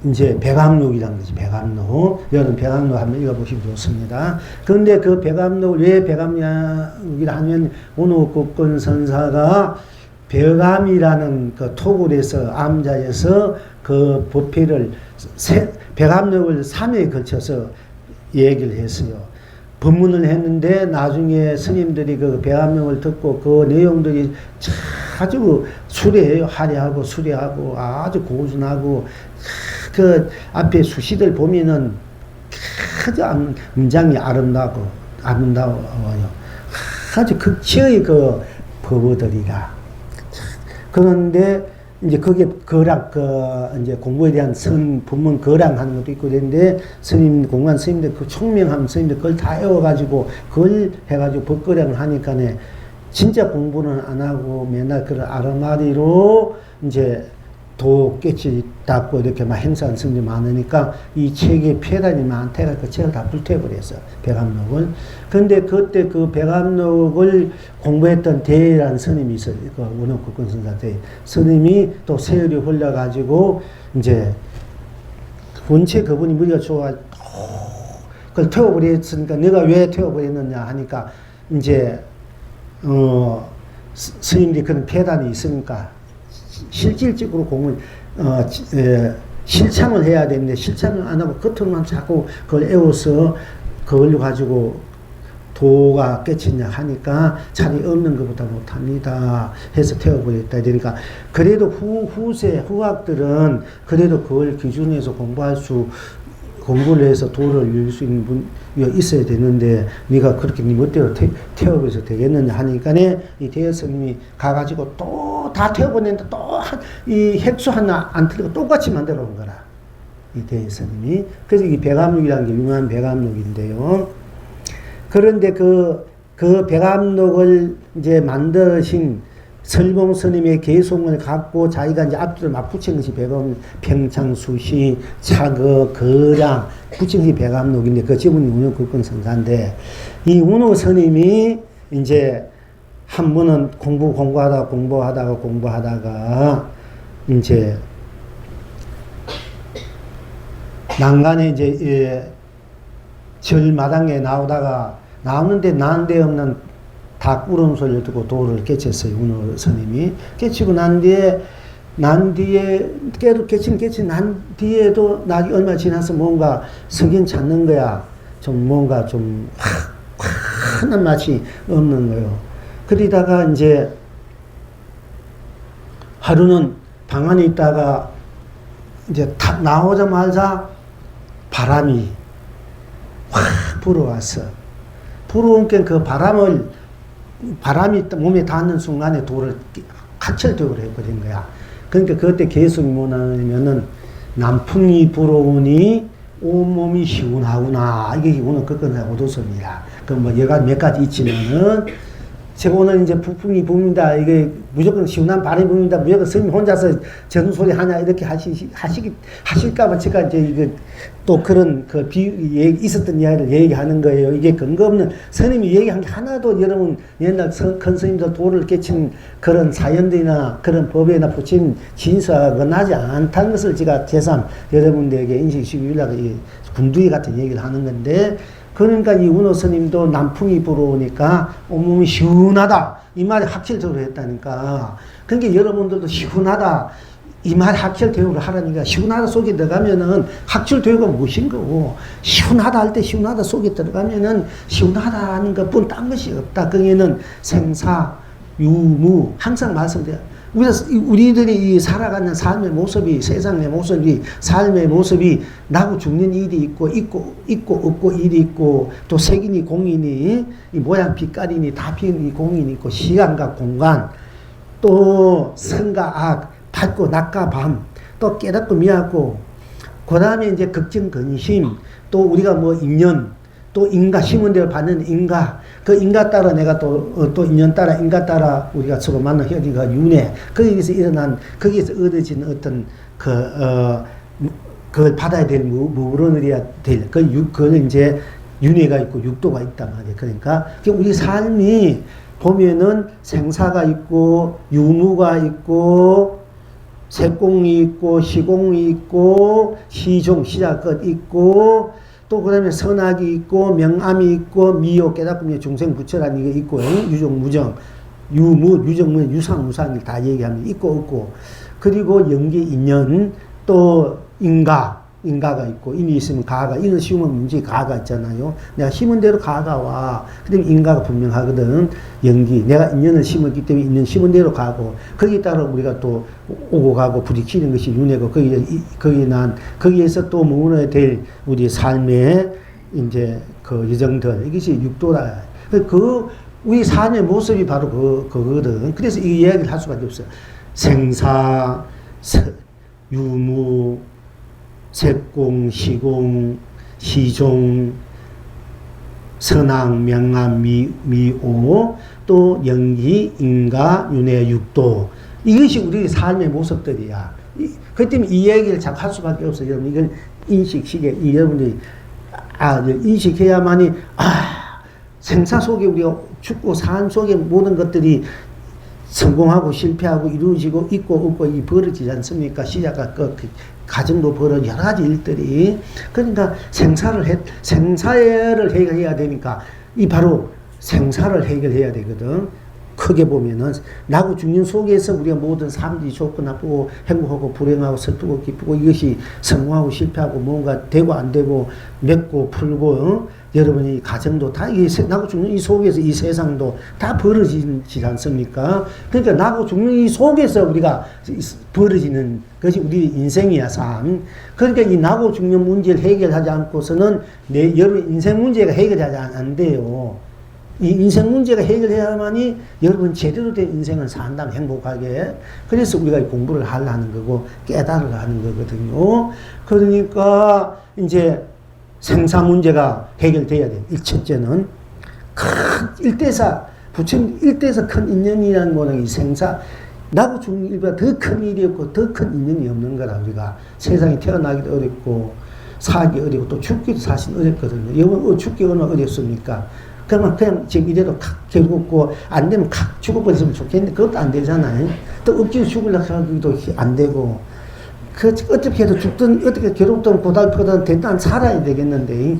A: 이제 백암록이라는 거지. 백암록. 여러분 백암록 한번 읽어보시면 좋습니다. 그런데 그 백암록을 왜 백암록이라 하면 원호국권 선사가 백암이라는 그 토굴에서 암자에서 그 법회를 백암록을 3회에 걸쳐서 얘기를 했어요. 법문을 했는데 나중에 스님들이 그 백암록을 듣고 그 내용들이 아주 화려하고 수려하고 아주 고순하고 그 앞에 수시들 보면은 아주 문장이 아름다워요. 아주 극치의 그 법어들이라. 그런데 이제 그게 이제 공부에 대한 법문 거랑하는 것도 있고 그런데 공관 스님들 그 총명한 스님들 그걸 다 외워가지고 그걸 해가지고 법거량을 하니까네 진짜 공부는 안 하고 맨날 그런 아르마리로 이제 도 깨치 닦고 이렇게 막 행사하는 스님들이 많으니까 이 책에 폐단이 많대가 그 책을 다 불태워버렸어. 백암록을. 근데 그때 그 백암록을 공부했던 대라는 스님이 있어요. 그 원효국권선사 대 스님이 또 세월이 흘러가지고 이제 원체 그분이 머리가 좋아 그걸 태워버렸으니까 내가 왜 태워버렸느냐 하니까 이제 스님들이 그런 폐단이 있으니까 실질적으로 공을 실참을 해야 되는데 실참을 안 하고 겉으로만 자꾸 그걸 애워서 그걸 가지고 도가 깨치냐 하니까 차라리 없는 것보다 못합니다 해서 태워버렸다. 그러니까 그래도 후학들은 그래도 그걸 기준해서 공부를 해서 도를 이룰 수 있는 분이 있어야 되는데 네가 그렇게 네 멋대로 태워버려서 되겠느냐 하니까네 이 대여스님이 가가지고 또 다 태워보냈는데 또 이 핵수 하나 안 틀리고 똑같이 만들어 온 거라 이 대여스님이. 그래서 이 백암록이라는 게 유명한 백암록인데요. 그런데 그 백암록을 이제 만드신 설봉 스님의 개송을 갖고 자기가 이제 앞뒤로 막 붙인 것이 평창수시, 차거, 거랑 붙인 것이 백암록인데 그 지분이 운영국권선사인데 이 운호 스님이 이제 한 번은 공부하다가 이제 난간에 이제 절마당에 나오는데 난데없는 닭 울음소리를 듣고 도를 깨쳤어요. 운호 스님이. 깨치고 난 뒤에 깨친 난 뒤에도 낙이 얼마 지나서 뭔가 석인 찾는 거야. 좀 뭔가 좀 환한 맛이 없는 거예요. 그러다가 이제 하루는 방 안에 있다가 이제 탁 나오자마자 바람이 확 불어왔어. 불어오니까 그 바람이 몸에 닿는 순간에 돌을 가철되고 해버린 거야. 그러니까 그때 개성이 뭐냐면은 남풍이 불어오니 온몸이 시원하구나. 이게 오늘 그건 오도섭이라. 그 뭐 여가 몇 가지 있지만은 제가 오늘 이제 북풍이 붑니다. 이게 무조건 시원한 바람이 붑니다. 무조건 스님 혼자서 전소리 하냐 이렇게 하실까봐 제가 이제 이거 또 그런 있었던 이야기를 얘기하는 거예요. 이게 근거 없는 스님이 얘기한 게 하나도 여러분 옛날 큰 스님들 도를 깨친 그런 사연들이나 그런 법에나 붙인 진사가 나지 않다는 것을 제가 제삼 여러분들에게 인식시키려고 군두이 같은 얘기를 하는 건데 그러니까 이 운호 스님도 남풍이 불어오니까 온몸이 시원하다. 이 말이 확실적으로 했다니까. 그러니까 여러분들도 시원하다. 이 말 확실 대우를 하라니까. 시원하다 속에 들어가면은 확실 대우가 무엇인 거고, 시원하다 할 때 시원하다 속에 들어가면은 시원하다는 것뿐 딴 것이 없다. 거기에는 생사, 유무, 항상 말씀드려요. 우리들이 살아가는 삶의 모습이, 세상의 모습이, 삶의 모습이 나고 죽는 일이 있고 없고 일이 있고, 또 색이니 공이니, 이 모양 빛깔이니 다 비는 공인이 있고, 시간과 공간, 또 선과 악, 밝고 낮과 밤, 또 깨닫고 미하고, 그 다음에 이제 걱정, 근심, 또 우리가 뭐 인연, 또 인가, 심은 대로 받는 인가, 그 인가 따라 내가 또 인연 따라, 인가 따라 우리가 서로 만난 혈기가 윤회, 거기에서 일어난, 거기에서 얻어진 어떤 그걸 받아야 될 물어내야 될, 그건 이제 윤회가 있고 육도가 있단 말이에요. 그러니까 우리 삶이 보면은 생사가 있고, 유무가 있고, 색공이 있고, 시공이 있고, 시종, 시작, 끝 있고, 또 그 다음에 선악이 있고, 명암이 있고, 미호, 깨닫고, 중생, 부처라는 게 있고, 유종, 무정, 유무, 유정, 무, 유상, 무상이 다 얘기하면 있고, 없고, 그리고 연계, 인연, 또 인가, 인가가 있고, 인이 있으면 가가, 인을 씌우면 문제 가가 있잖아요. 내가 심은 대로 가가 와. 그다음에 인가가 분명하거든. 연기. 내가 인연을 심었기 때문에 인연 심은 대로 가고, 거기에 따라 우리가 또 오고 가고 부딪히는 것이 윤회고, 거기에서 또 머물러야 될 우리 삶의 이제 그 여정들. 이것이 육도라. 우리 삶의 모습이 바로 그거거든. 그래서 이 이야기를 할 수밖에 없어요. 생사, 유무, 색공, 시공, 시종, 선왕, 명암, 미오, 또 영기, 인가, 윤회, 육도. 이것이 우리 삶의 모습들이야. 그 때문에 이 얘기를 자꾸 할 수밖에 없어요. 여러분, 이건 인식시계, 여러분들이, 인식해야만이, 생사 속에 우리가 죽고 산 속에 모든 것들이 성공하고 실패하고 이루어지고 있고 없고 이 벌어지지 않습니까? 시작과 끝, 가정도 벌어져 여러 가지 일들이. 그러니까 생사를 해결해야 되니까 이 바로 생사를 해결해야 되거든. 크게 보면은 나고 죽는 속에서 우리가 모든 삶들이 좋고 나쁘고 행복하고 불행하고 슬프고 기쁘고 이것이 성공하고 실패하고 뭔가 되고 안 되고 맺고 풀고 여러분이 가정도 다 나고 죽는 이 속에서 이 세상도 다 벌어지지 않습니까? 그러니까 나고 죽는 이 속에서 우리가 벌어지는 것이 우리 인생이야, 삶. 그러니까 이 나고 죽는 문제를 해결하지 않고서는 여러분 인생 문제가 해결하지 안 돼요. 이 인생 문제가 해결해야만이 여러분 제대로 된 인생을 산다면 행복하게. 그래서 우리가 공부를 하려는 거고 깨달으려 하는 거거든요. 그러니까 이제 생사 문제가 해결돼야 돼. 첫째는 큰 1대4 부처님 1대4 큰 인연이라는 거는 이 생사 나고 죽는 일보다 더 큰 일이 없고 더 큰 인연이 없는 거라. 우리가 세상에 태어나기도 어렵고 살기 어렵고 또 죽기도 사실 어렵거든요. 여러분 죽기 얼마나 어렵습니까? 그러면 그냥 지금 이래도 결국고 안 되면 죽어버렸으면 좋겠는데 그것도 안 되잖아요. 또 억지로 죽으려고 하기도 안 되고 어떻게 해도 죽든 어떻게 괴롭든 고달프든 일단 살아야 되겠는데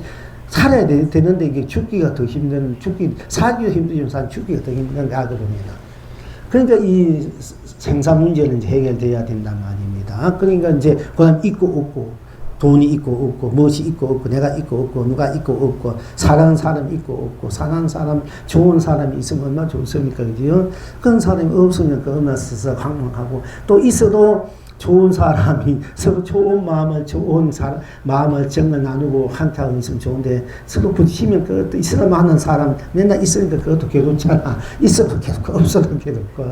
A: 살아야 되는데 이게 죽기가 더 힘든 살기도 힘들지만 죽기가 더 힘든 게 알고 봅니다. 그러니까 이 생사 문제는 이제 해결돼야 된단 말입니다. 그러니까 이제 그다음 있고 없고 돈이 있고 없고 무엇이 있고 없고 내가 있고 없고 누가 있고 없고 사랑하는 사람이 있고 없고 사랑하는 사람 좋은 사람이 있으면 얼마나 좋습니까? 그죠? 그런 사람이 없으면 그 얼마나 스스로 황망하고 또 있어도 좋은 사람이 서로 좋은 마음을 정을 나누고 한타하고 있으면 좋은데 서로 부딪히면 그것도 있어도 많은 사람 맨날 있으니까 그것도 괴롭잖아. 있어도 괴롭고 없어도 괴롭고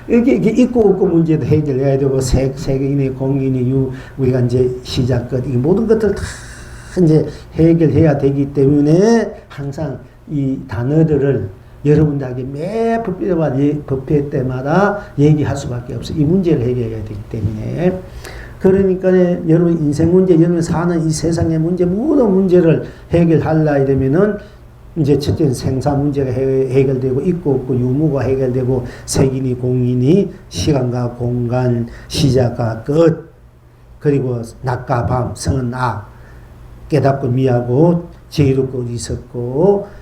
A: 이게 있고 없고 문제도 해결해야 되고 세계인의 공인의 우리가 이제 시작 끝 이 모든 것들 다 이제 해결해야 되기 때문에 항상 이 단어들을 여러분들에게 매 법회 때마다 얘기할 수밖에 없어요. 이 문제를 해결해야 되기 때문에. 그러니까 여러분 인생 문제, 여러분 사는 이 세상의 문제, 모든 문제를 해결하려야 되면은 이제 첫째는 생사 문제가 해결되고 있고 없고 유무가 해결되고 색인이 공인이 시간과 공간, 시작과 끝, 그리고 낮과 밤, 성은 악, 깨닫고 미하고 지혜롭고 어리석고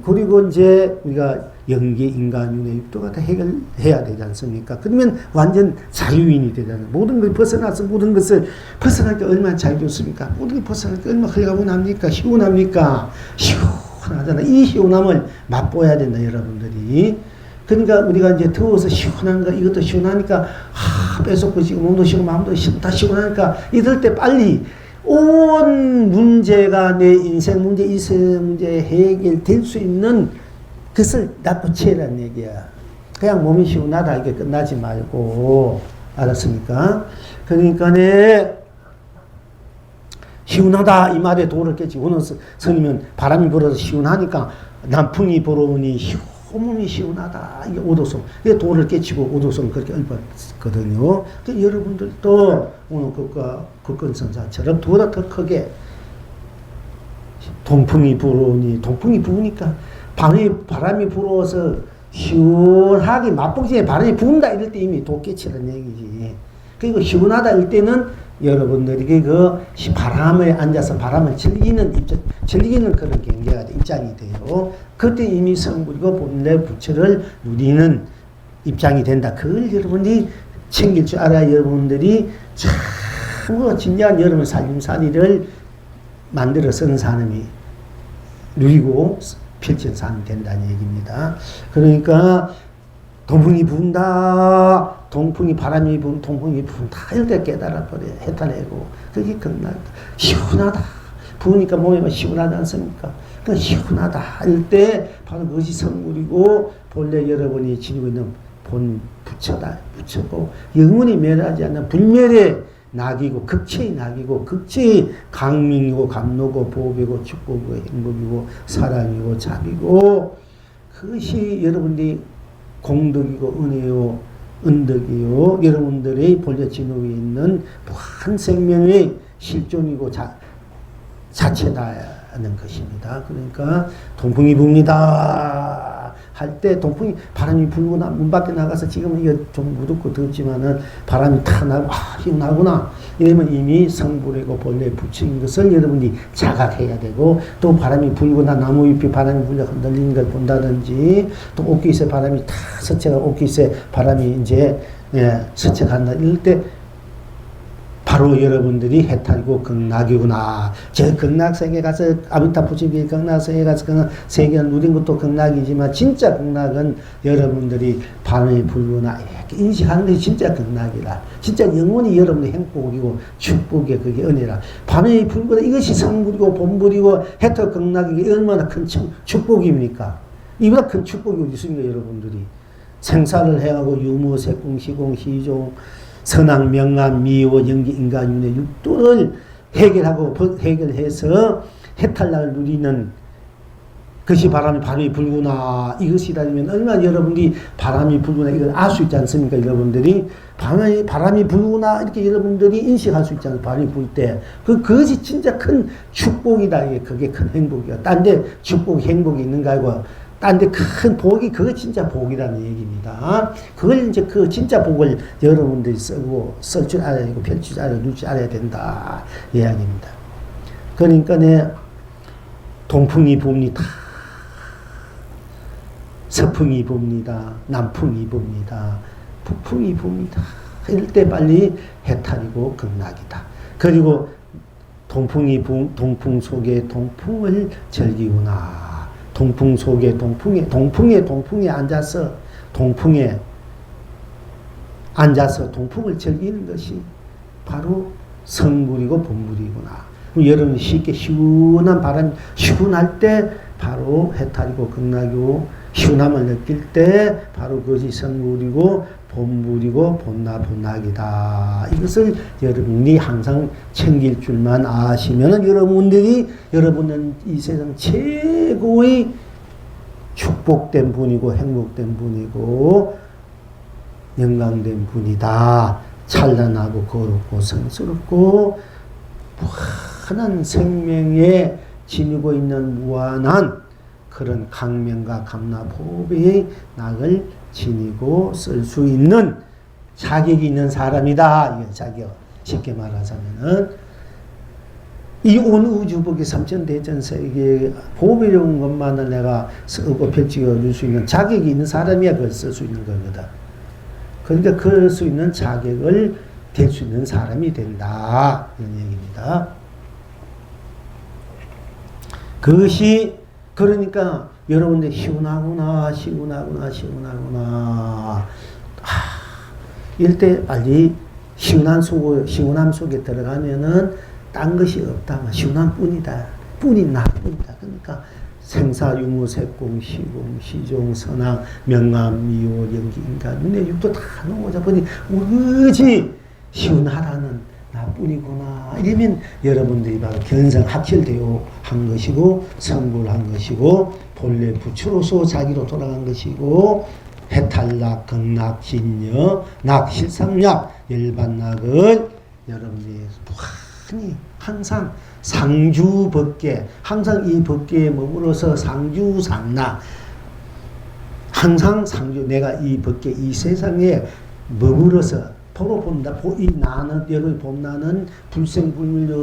A: 그리고 이제 우리가 영계, 인간, 윤회, 육도가 다 해결해야 되지 않습니까? 그러면 완전 자유인이 되잖아요. 모든 걸 벗어나서 모든 것을 벗어날 때 얼마나 자유롭습니까? 모든 걸 벗어날 때 얼마나 홀가분합니까? 시원합니까? 시원하잖아. 이 시원함을 맛보아야 된다, 여러분들이. 그러니까 우리가 이제 더워서 시원한 거, 이것도 시원하니까, 뺏었고, 지금 몸도 시원하고, 마음도 다 시원하니까, 이럴 때 빨리 온 문제가 내 인생 문제, 이생 문제 해결될 수 있는 것을 납부치라는 얘기야. 그냥 몸이 시원하다 이게 끝나지 말고 알았습니까? 그러니까 시원하다 이 말에 도를 깨지. 오늘 스님은 바람이 불어서 시원하니까 남풍이 불어오니 온몸이 시원하다. 이게 오도성. 이게 도를 깨치고 오도성 그렇게 읊었거든요. 그러니까 여러분들도 오늘 극건선사처럼 도보다 더 크게 동풍이 불어오니, 동풍이 부으니까 바람이 불어서 시원하게 맛보기에 바람이 부은다 이럴 때 이미 도 깨치는 얘기지. 그리고 시원하다 일 때는 여러분들에게 그 바람에 앉아서 바람을 즐기는 그런 경계가 입장이 돼요. 그때 이미 성불이고 본래 부처를 누리는 입장이 된다. 그걸 여러분들이 챙길 줄 알아야 여러분들이 참 참 진정한 여러분 살림살이를 만들어 쓰는 사람이 누리고 펼쳐 사면 된다는 얘기입니다. 그러니까 동풍이 분다, 동풍이 바람이 분, 동풍이 분다 이럴 때 깨달아 버려, 해탈내고 그게 극락이다. 시원하다. 부으니까 몸이 시원하지 않습니까? 그 시원하다 이럴 때 바로 그것이 성물이고 본래 여러분이 지니고 있는 본 부처다. 부처고 영원히 멸하지 않는 불멸의 낙이고 극체의 낙이고 극체의 강명이고 감로고 보배고 축복이고 행복이고 사랑이고 자비고 그것이 여러분들이 공덕이고 은혜요 은덕이요 여러분들의 본래 진호에 있는 무한 생명의 실존이고 자체다는 것입니다. 그러니까 동풍이 붑니다 할 때 동풍이 바람이 불고 문 밖에 나가서 지금은 이거 좀 무덥고 덥지만은 바람이 탁 나고 시원하구나 이러면 이미 성불이고 본래 부처인 것을 여러분이 자각해야 되고 또 바람이 불거나 나무 잎이 바람이 불려 흔들리는 걸 본다든지 또 옷깃에 바람이 탁 스쳐가 옷깃에 바람이 이제 스쳐간다 이럴 때 바로 여러분들이 해탈이고 극락이구나. 저 극락세계 가서 아미타부치비 극락세계 가서 극락세계를 누린 것도 극락이지만 진짜 극락은 여러분들이 바람이 불거나 이렇게 인식하는 것이 진짜 극락이라. 진짜 영원히 여러분의 행복이고 축복의 그게 은혜라. 바람이 불거나 이것이 성불이고 본불이고 해탈 극락이 얼마나 큰 축복입니까? 이보다 큰 축복이 어디 있습니까 여러분들이. 생사를 해하고 유무, 색공, 시공, 시종 선악, 명암, 미호, 연기, 인간윤회, 육도를 해결해서 해탈락을 누리는 것이 바람이 불구나 이것이라면 얼마나 여러분들이 바람이 불구나 이걸 알 수 있지 않습니까? 여러분들이 바람이 불구나 이렇게 여러분들이 인식할 수 있지 않습니까? 바람이 불 때 그것이 진짜 큰 축복이다. 그게 큰 행복이야. 딴 데 축복, 행복이 있는가 하고 딴 데 큰 복이 그거 진짜 복이라는 얘기입니다. 그걸 이제 그 진짜 복을 여러분들이 쓰고 쓸 줄 알아야 되고 펼칠 줄 알아야 누릴 줄 알아야 된다 이야기입니다. 그러니까 동풍이 붑니다. 서풍이 붑니다. 남풍이 붑니다. 북풍이 붑니다. 이럴 때 빨리 해탈이고 극락이다. 그리고 동풍 속에 동풍을 즐기구나. 동풍 속에 동풍에 앉아서 동풍을 즐기는 것이 바로 성불이고 본불이구나. 여러분이 쉽게 시원한 바람이 시원할 때 바로 해탈이고 극락이고 시원함을 느낄 때 바로 그것이 성불이고 본불이고 본락이다. 이것을 여러분이 항상 챙길 줄만 아시면 여러분은 이 세상 최고의 축복된 분이고 행복된 분이고 영광된 분이다. 찬란하고 거룩고 성스럽고 무한한 생명에 지니고 있는 무한한 그런 강명과 감나보배의 낙을 지니고 쓸 수 있는 자격이 있는 사람이다. 이게 자격. 쉽게 말하자면은 이 온 우주복의 삼천대천세계에 보배로운 것만을 내가 쓰고 펼치고 줄 수 있는 자격이 있는 사람이야 그걸 쓸 수 있는 거거든. 그러니까 그럴 수 있는 자격을 될 수 있는 사람이 된다. 이런 얘기입니다. 그것이 그러니까 여러분들 시원하구나. 이럴 때 빨리 시원함 속에 들어가면은 딴 것이 없다. 시원함 뿐이다. 뿐이 나뿐이다. 그러니까 생사, 유무, 색공, 시공, 시종, 선악, 명암, 미호, 연기, 인간, 눈의 육도 다 놓고자 보니 오로지 시원하다는 나뿐이구나. 이러면 여러분들이 바로 견성 합철되어 한 것이고 성불한 것이고 본래 부처로서 자기로 돌아간 것이고 해탈락, 극락, 진여, 낙, 실상락, 열반락을 여러분들이 무한히 항상 상주법계 항상 이 법계에 머물러서 상주상락 항상 내가 이 법계 이 세상에 머물러서 도로 본다. 이 나는 여러분 봄나는 불생불멸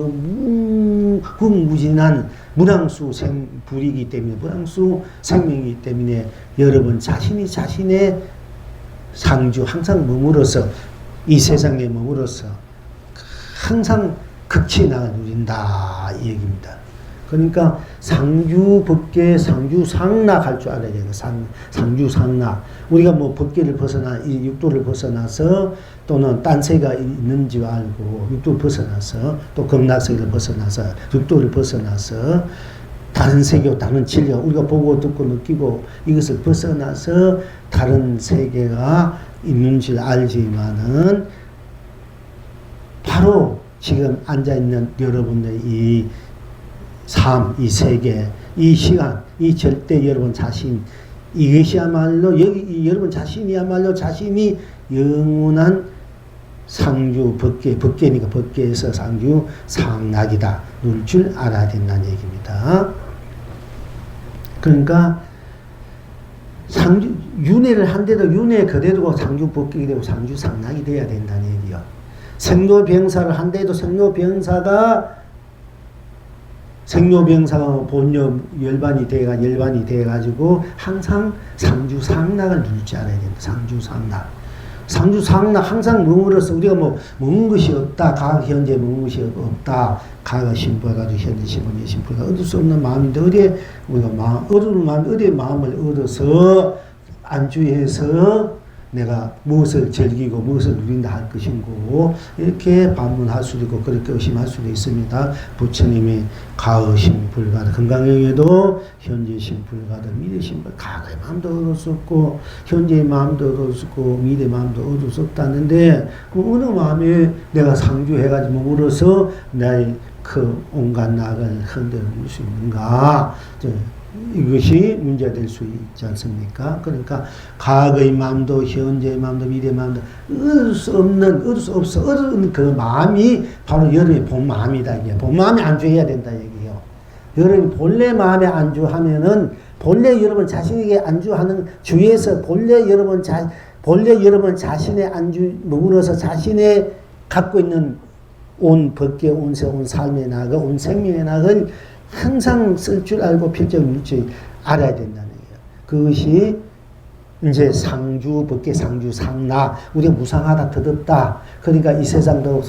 A: 무궁무진한 무량수 불이기 때문에 무량수 생명이기 때문에 여러분 자신의 상주 항상 머물러서 이 세상에 머물러서 항상 극치나가 누린다 이 얘기입니다. 그러니까 상주법계 상주상락 할 줄 알아야 돼요. 상주상락. 우리가 뭐 법계를 벗어나 이 육도를 벗어나서 또는 딴 세가 있는지 알고 육도를 벗어나서 또 극락세계를 벗어나서 육도를 벗어나서 다른 세계, 다른 진리가 우리가 보고 듣고 느끼고 이것을 벗어나서 다른 세계가 있는지를 알지만은 바로 지금 앉아있는 여러분의 이 삶, 이 세계, 이 시간, 이 절대 여러분 자신, 이것이야말로 여러분 자신이야말로 자신이 영원한 상주 법계니까 법계에서 상주 상락이다. 누릴 줄 알아야 된다는 얘기입니다. 그러니까 상주 윤회를 한데도 윤회 그대로 상주 법계가 되고 상주 상락이 돼야 된다는 얘기요. 생로병사를 한데도 생로병사가 본여 열반이 돼가지고 항상 상주상락을 누릴 줄 알아야 된다. 상주상락. 상주상락 항상 머물러서 우리가 뭐 먹은 것이 없다. 과거 현재 먹은 것이 없다. 과거 신부가지고 현재 신부 신부가 얻을 수 없는 마음인데 어디에 우리가 어디에 마음을 얻어서 안주해서 내가 무엇을 즐기고 무엇을 누린다 할 것인고 이렇게 반문할 수도 있고 그렇게 의심할 수도 있습니다. 부처님이 가의심 불가다 건강형에도 현재심 불가다 미래심 과거의 마음도 얻을 수 없고 현재의 마음도 얻을 수 없고 미래의 마음도 얻을 수 없다는데 그 어느 마음에 내가 상주해가지고 머물러서 나의 그 온갖 낙을 흔들어 놓을 수 있는가 이것이 문제가 될 수 있지 않습니까? 그러니까 과거의 마음도 현재의 마음도 미래의 마음도 얻을 수 없는 그 마음이 바로 여러분의 본 마음이다. 이게 본 마음에 안주해야 된다 얘기예요. 여러분이 본래 마음에 안주하면은 본래 여러분 자신에게 안주하는 주위에서 본래 여러분 자신의 안주 머물러서 자신의 갖고 있는 온 법계, 온 세, 온 삶의 낙을, 온 생명의 낙을 항상 쓸 줄 알고 필적일 줄 알아야 된다는 얘기예요. 그것이 이제 상주, 법계, 상주, 상락. 우리가 무상하다, 더덥다. 그러니까 이 세상도,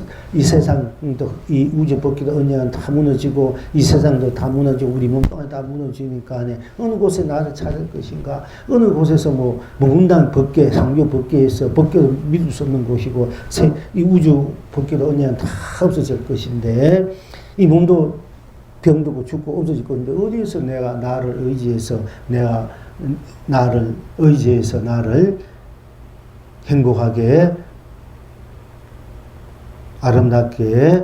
A: 이 우주 법계도 언젠간 다 무너지고, 이 세상도 다 무너지고, 우리 몸뚱아리 다 무너지니까, 어느 곳에 나를 찾을 것인가, 어느 곳에서 문당 법계, 상주 법계에서 법계도 믿을 수 없는 곳이고, 이 우주 법계도 언젠간 다 없어질 것인데, 이 몸도 병들고 죽고 없어질 건데, 어디에서 내가 나를 의지해서 나를 행복하게 아름답게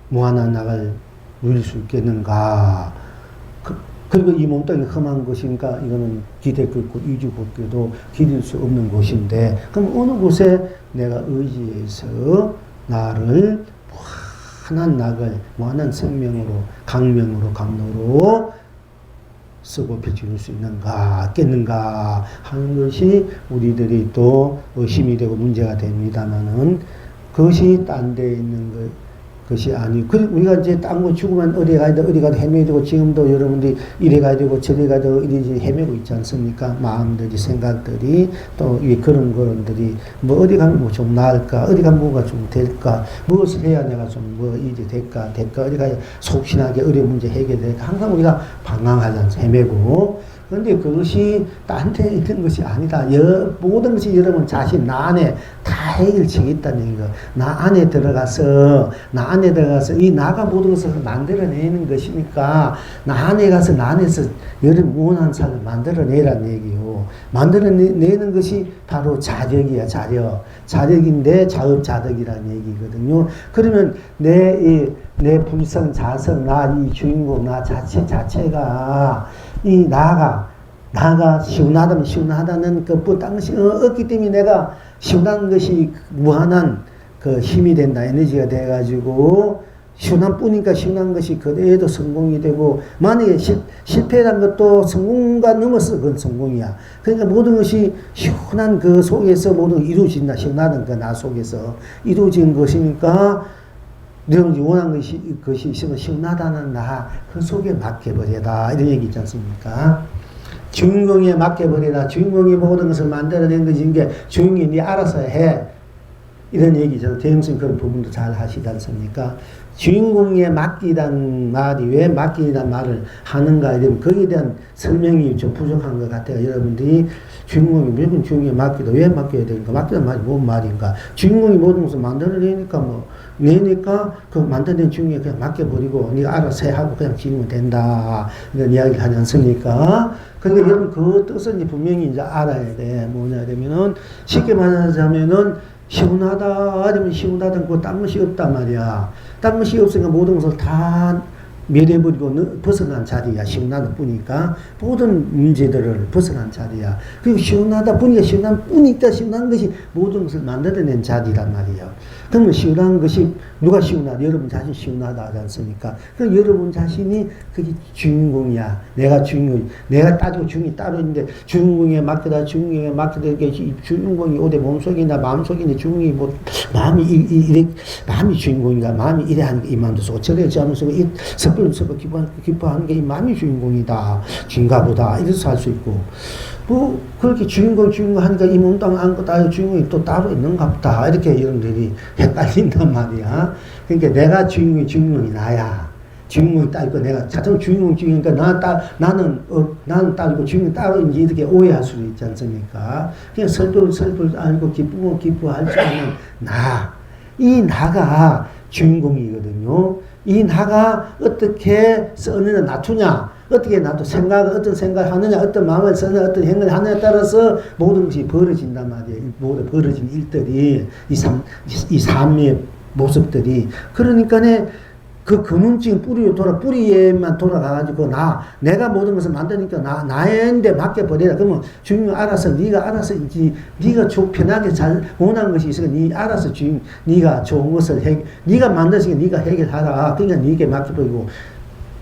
A: 무한한 낙을 누릴 수 있겠는가. 그리고 이 몸뚱이 험한 것이니까 이거는 기대 끓고 이주 법계도 기댈 수 없는 곳인데 그럼 어느 곳에 내가 의지해서 나를 무한한 낙을 무한한 생명으로 강로로 쓰고 펼칠 수 있는가, 깼는가 하는 것이 우리들이 또 의심이 되고 문제가 됩니다만은 그것이 딴 데 있는 것이 아니고, 우리가 이제 딴 곳 죽으면 어디 가야 돼, 어디 가도 헤매야 되고, 지금도 여러분들이 이래 가야 되고, 저래 가야 되고, 이래 헤매고 있지 않습니까? 마음들이, 생각들이, 또 그런 거런들이, 뭐 어디 가면 뭐 좀 나을까, 어디 가면 뭐가 좀 될까, 무엇을 해야 내가 좀 뭐 일이 될까, 어디 가야 속신하게 어려운 문제 해결될까, 항상 우리가 방황하지 않습니까? 헤매고, 그런데 그것이 딴 데 있는 것이 아니다. 모든 것이 여러분 자신, 나 안에 다 해결책이 있다는 얘기가. 나 안에 들어가서 이 나가 모든 것을 만들어내는 것이니까, 나 안에 가서 나 안에서 여러분 무한한 삶을 만들어내라는 얘기요. 만들어내는 것이 바로 자력이야, 자력. 자력인데 자업자득이라는 얘기거든요. 그러면 내 불성, 자성, 이 주인공, 나 자체가 이 나가 시원하다면 시원하다는 그 당시 없기 때문에 내가 시원한 것이 무한한 그 힘이 된다. 에너지가 돼가지고 시원한 뿐이니까 시원한 것이 그대로 성공이 되고, 만약에 실패한 것도 성공과 넘어서 그건 성공이야. 그러니까 모든 것이 시원한 그 속에서 모든 이루어진다. 시원하던 그 나 속에서 이루어진 것이니까 여러분이 원하는 것이 있으면 시원하다는 나, 그 속에 맡겨버려라. 이런 얘기 있지 않습니까? 주인공에 맡겨버려라. 주인공이 모든 것을 만들어낸 것인 게 주인공이 네 알아서 해. 이런 얘기죠. 대형선 그런 부분도 잘 하시지 않습니까? 주인공에 맡기란 말이 왜 맡기란 말을 하는가 이러면 거기에 대한 설명이 좀 부족한 것 같아요. 여러분들이 주인공이 무조건 주인공에 맡기다 왜 맡겨야 되는가? 맡기란 말이 뭔 말인가? 주인공이 모든 것을 만들어내니까 내니까 그 만들어낸 주인공에 그냥 맡겨버리고 네가 알아서 해 하고 그냥 지으면 된다. 이런 이야기를 하지 않습니까? 그러니까 여러분 그 뜻은 분명히 이제 알아야 돼. 뭐냐 되면은 쉽게 말하자면은 시원하다 아니면 시원하다 그거 딴 것이 없단 말이야. 딴 것이 없으니까 모든 것을 다 멸해버리고 벗어난 자리야. 시원하다 뿐이니까 모든 문제들을 벗어난 자리야. 그리고 시원하다 뿐이니까 시원한 뿐이니까 시원한 것이 모든 것을 만들어낸 자리란 말이야. 그러면 시원한 것이 누가 시원하다? 여러분 자신 시원하다 하지 않습니까? 그럼 여러분 자신이 그게 주인공이야. 내가 주인공. 내가 따지고 주인이 따로 있는데 주인공에 맡겨다 주인공에 맡겨다 이게 주인공이 어디 몸속이나 마음속이나 주인공이 뭐 마음이 이래 마음이 주인공인가 마음이 이래 하는 게 이 마음도 쓰고 저래 저 하면서 이 섭섭 기뻐하는 게 이 마음이 주인공이다. 주인가 보다. 이래서 할 수 있고 뭐 그렇게 주인공 하니까 이 몸도 안 거다 주인공이 또 따로 있는가 보다. 이렇게 여러분들이 헷갈린단 말이야. 그러니까 내가 주인공이 나야. 주인공이 따르고 내가 자동 주인공이니까 나는 따르고 주인공이 따로인지 이렇게 오해할 수도 있지 않습니까? 그냥 슬플 알고 기쁘면 기뻐할 줄 아는 나. 이 나가 주인공이거든요. 이 나가 어떻게 어느 놔두냐, 어떻게 놔두 어떤 생각을 하느냐, 어떤 마음을 쓰느냐, 어떤 행동을 하느냐에 따라서 모든 것이 벌어진단 말이에요. 모든 벌어진 일들이 이 삶의 모습들이 그러니까 그 근원적인 뿌리에만 돌아가가지고 내가 모든 것을 만드니까 나인데 맡겨버리라. 그러면 주인공 알아서, 네가 알아서, 네가 편하게 잘 원하는 것이 있으니까 네 알아서 네가 좋은 것을 네가 만들었으니까 네가 해결하라. 그러니까 네게 맡겨버리고.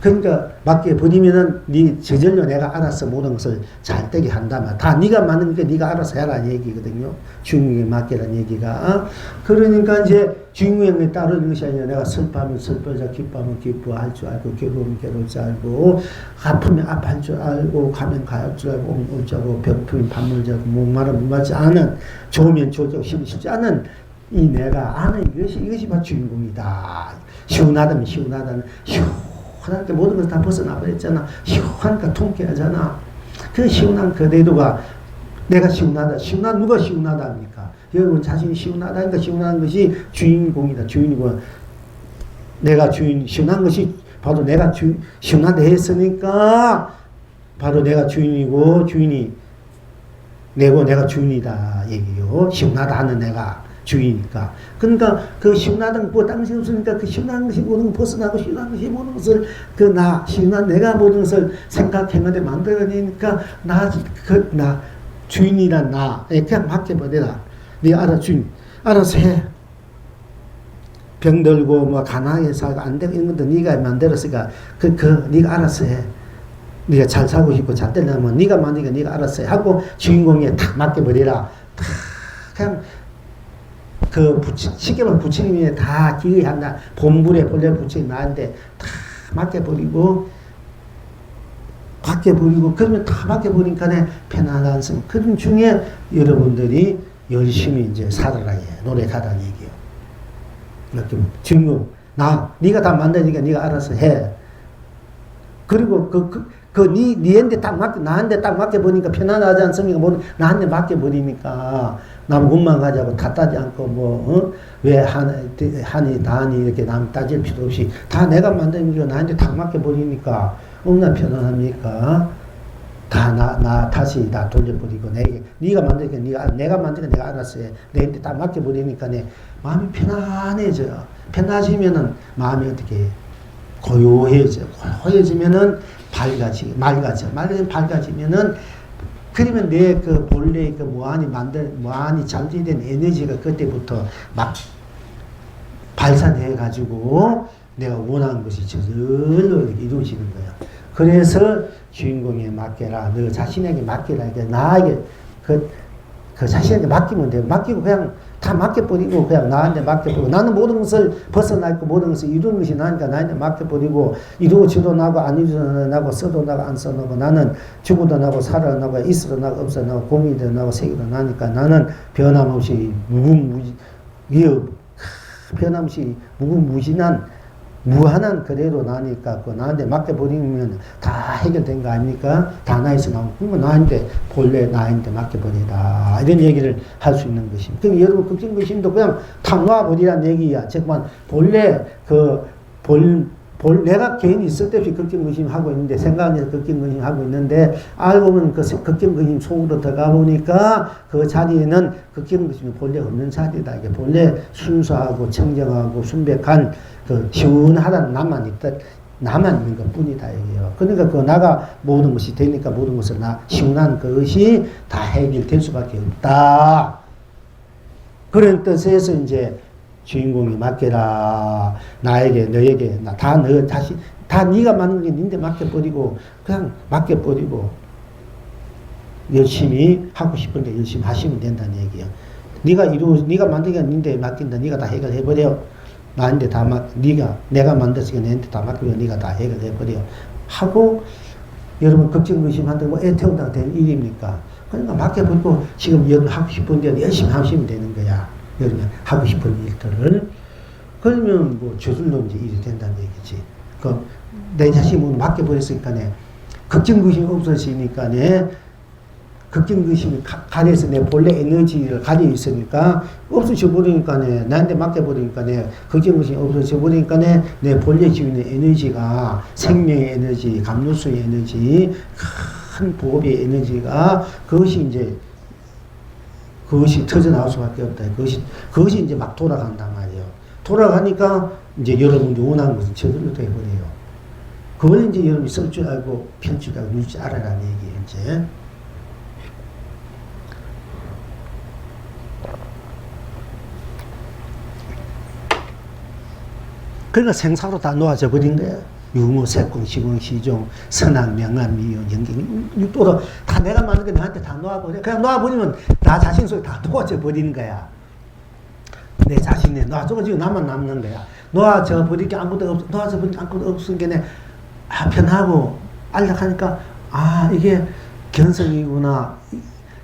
A: 그러니까 맡겨버리면은 저절로 내가 알아서 모든 것을 잘 되게 한다면 다 네가 만드니까 네가 알아서 해라는 얘기거든요. 주인공에 맡기라는 얘기가. 그러니까 이제 주인공에 따르는 것이 아니라 내가 슬퍼하면 슬퍼하자, 기뻐하면 기뻐할 줄 알고, 괴로우면 괴로울 줄 알고, 아프면 아파할 줄 알고, 가면 가할 줄 알고, 올 줄 알고, 배고프면 밥 먹을 줄 알고, 목마르면 목마르지 않은, 좋으면 좋고 싫지 않은 이 내가 아는 이것이 바로 주인공이다. 시원하다면 시원하다는 시원하니까 모든 것을 다 벗어나버렸잖아. 시원하니까 통쾌하잖아. 그 시원한 그대로가 내가 시원하다. 누가 시원하다 합니까? 여러분 자신이 시원하다니까 시원한 것이 주인공이다. 주인이고 내가 시원한 것이 바로 내가 시원하다 했으니까 바로 내가 주인이고 주인이 내가 주인이다 얘기요. 시원하다 하는 내가 주인이니까. 그러니까 그 시원하다는 뭐 딴 것이 없으니까 그 시원한 것이 모든 걸 벗어나고 시원한 것이 모든 것을 시원한 내가 모든 것을 생각했는데 만들어내니까 주인이란 그냥 맡겨버려라. 네 알아서 해. 병들고 뭐 가난하게 살고 안 되고 이런 것도 네가 만들었으니까 네가 알아서 해. 네가 잘 살고 싶고 잘 되려면 네가 만드니까 네가 알아서 해 하고 주인공에 탁 맡겨버리라. 그냥 쉽게 말하면 부처님이 다 기회한다. 본불에 본래 부처님 나한테 다 맡겨버리고 그러면 다 맡겨버리니까 편안한 성. 그런 중에 여러분들이 열심히 이제 살아라 노력하라는 얘기예요. 이렇게 주인공 네가 다 만드니까 네가 알아서 해. 그리고 니한테 나한테 딱 맡겨버리니까 편안하지 않습니까? 나한테 맡겨버리니까 남 군만 가자고 다 따지 않고 왜 하니 다니 이렇게 남 따질 필요 없이 다 내가 만드는 거 나한테 딱 맡겨버리니까 얼마나 편안합니까? 다 다시 돌려버리고 네가 만드니까 내가 만드니까 내가 알아서 해. 내한테 딱 맡겨버리니까 마음이 편안해져요. 편해지면은 마음이 어떻게 고요해져요. 고요해지면은 밝아지면은 그러면 내 본래 무한히 잠재된 에너지가 그때부터 막 발산해가지고 내가 원하는 것이 저절로 이렇게 이루어지는 거예요. 그래서 주인공에 맡겨라. 너 자신에게 맡겨라. 나에게 그 자신에게 맡기면 돼요. 맡기고 그냥 다 맡겨버리고 그냥 나한테 맡겨버리고 나는 모든 것을 벗어나 있고 모든 것을 이루는 것이 나니까 나한테 맡겨버리고 이루어지도 나고 안 이루어지도 나고 써도 나고 안 써도 나는 죽어도 나고 살아도 나고 있어도 나고 없어도 나고 공이도 나고 세계도 나니까 나는 변함없이 이게 변함없이 무한한 그대로 나니까 그 나한테 맡겨버리면 다 해결된 거 아닙니까? 다 나에서 나오고 그러면 나한테 본래 나한테 맡겨버리다 이런 얘기를 할 수 있는 것입니다. 그럼 여러분 걱정거심도 그냥 다 놔버리란 얘기야. 잠깐만 본래 내가 괜히 쓸데없이 걱정거심 하고 있는데 생각해서 걱정거심 하고 있는데 알고 보면 그 걱정거심 속으로 들어가 보니까 그 자리에는 걱정거심이 본래 없는 자리다. 이게 본래 순수하고 청정하고 순백한 그 시원하다는 나만 있는 것 뿐이다. 이게요. 그러니까 그 나가 모든 것이 되니까 모든 것을 시원한 그것이 다 해결될 수밖에 없다. 그런 뜻에서 이제 주인공이 맡겨라. 나에게, 너에게, 다 너 자신, 다 네가 만든 게 니한테 맡겨버리고, 그냥 맡겨버리고, 열심히 하고 싶은데 열심히 하시면 된다는 얘기야. 네가 만든 게 니한테 맡긴다. 네가 다 해결해버려. 나한테 다 내가 만들었으니까 너한테 다 맡기고 네가 다 해결해버려. 하고, 여러분 걱정의심한다고 뭐 애 태운다고 된 일입니까? 그러니까 맡겨버리고 지금 여러분 하고 싶은데 열심히 하시면 되는 거야. 여러분 하고 싶은 일들을. 그러면 뭐 저절로 이제 일이 된다는 얘기지. 내 자신을 맡겨버렸으니까 걱정의심이 없어지니까 걱정의심이 가려서 내 본래 에너지를 가지고 있으니까 없어져 버리니까 나한테 맡겨버리니까 걱정의심이 없어져 버리니까 내 본래 지고 있는 에너지가 생명의 에너지, 감로수의 에너지, 큰 보급의 에너지가 그것이 터져나올 수밖에 없다. 그것이 이제 막 돌아간단 말이에요. 돌아가니까 이제 여러분이 원하는 것은 저절로 돼버려요. 그걸 이제 여러분이 쓸 줄 알고 펼 줄 알고 누릴 줄 알아라는 얘기예요, 이제. 그러니까 생사로 다 놓아져 버린 거야. 유무, 색공, 시공, 시종, 선악, 명암, 미용, 연경, 육도로 다 내가 만든 게 나한테 다 놓아버려. 그냥 놓아버리면 나 자신 속에 다 놓아져 버리는 거야. 내 자신에 놓아져가지고 나만 남는 거야. 놓아져 버릴 게 아무것도 없어. 놓아져 버릴 게 아무것도 없으니까 편하고 안락하니까 이게 견성이구나.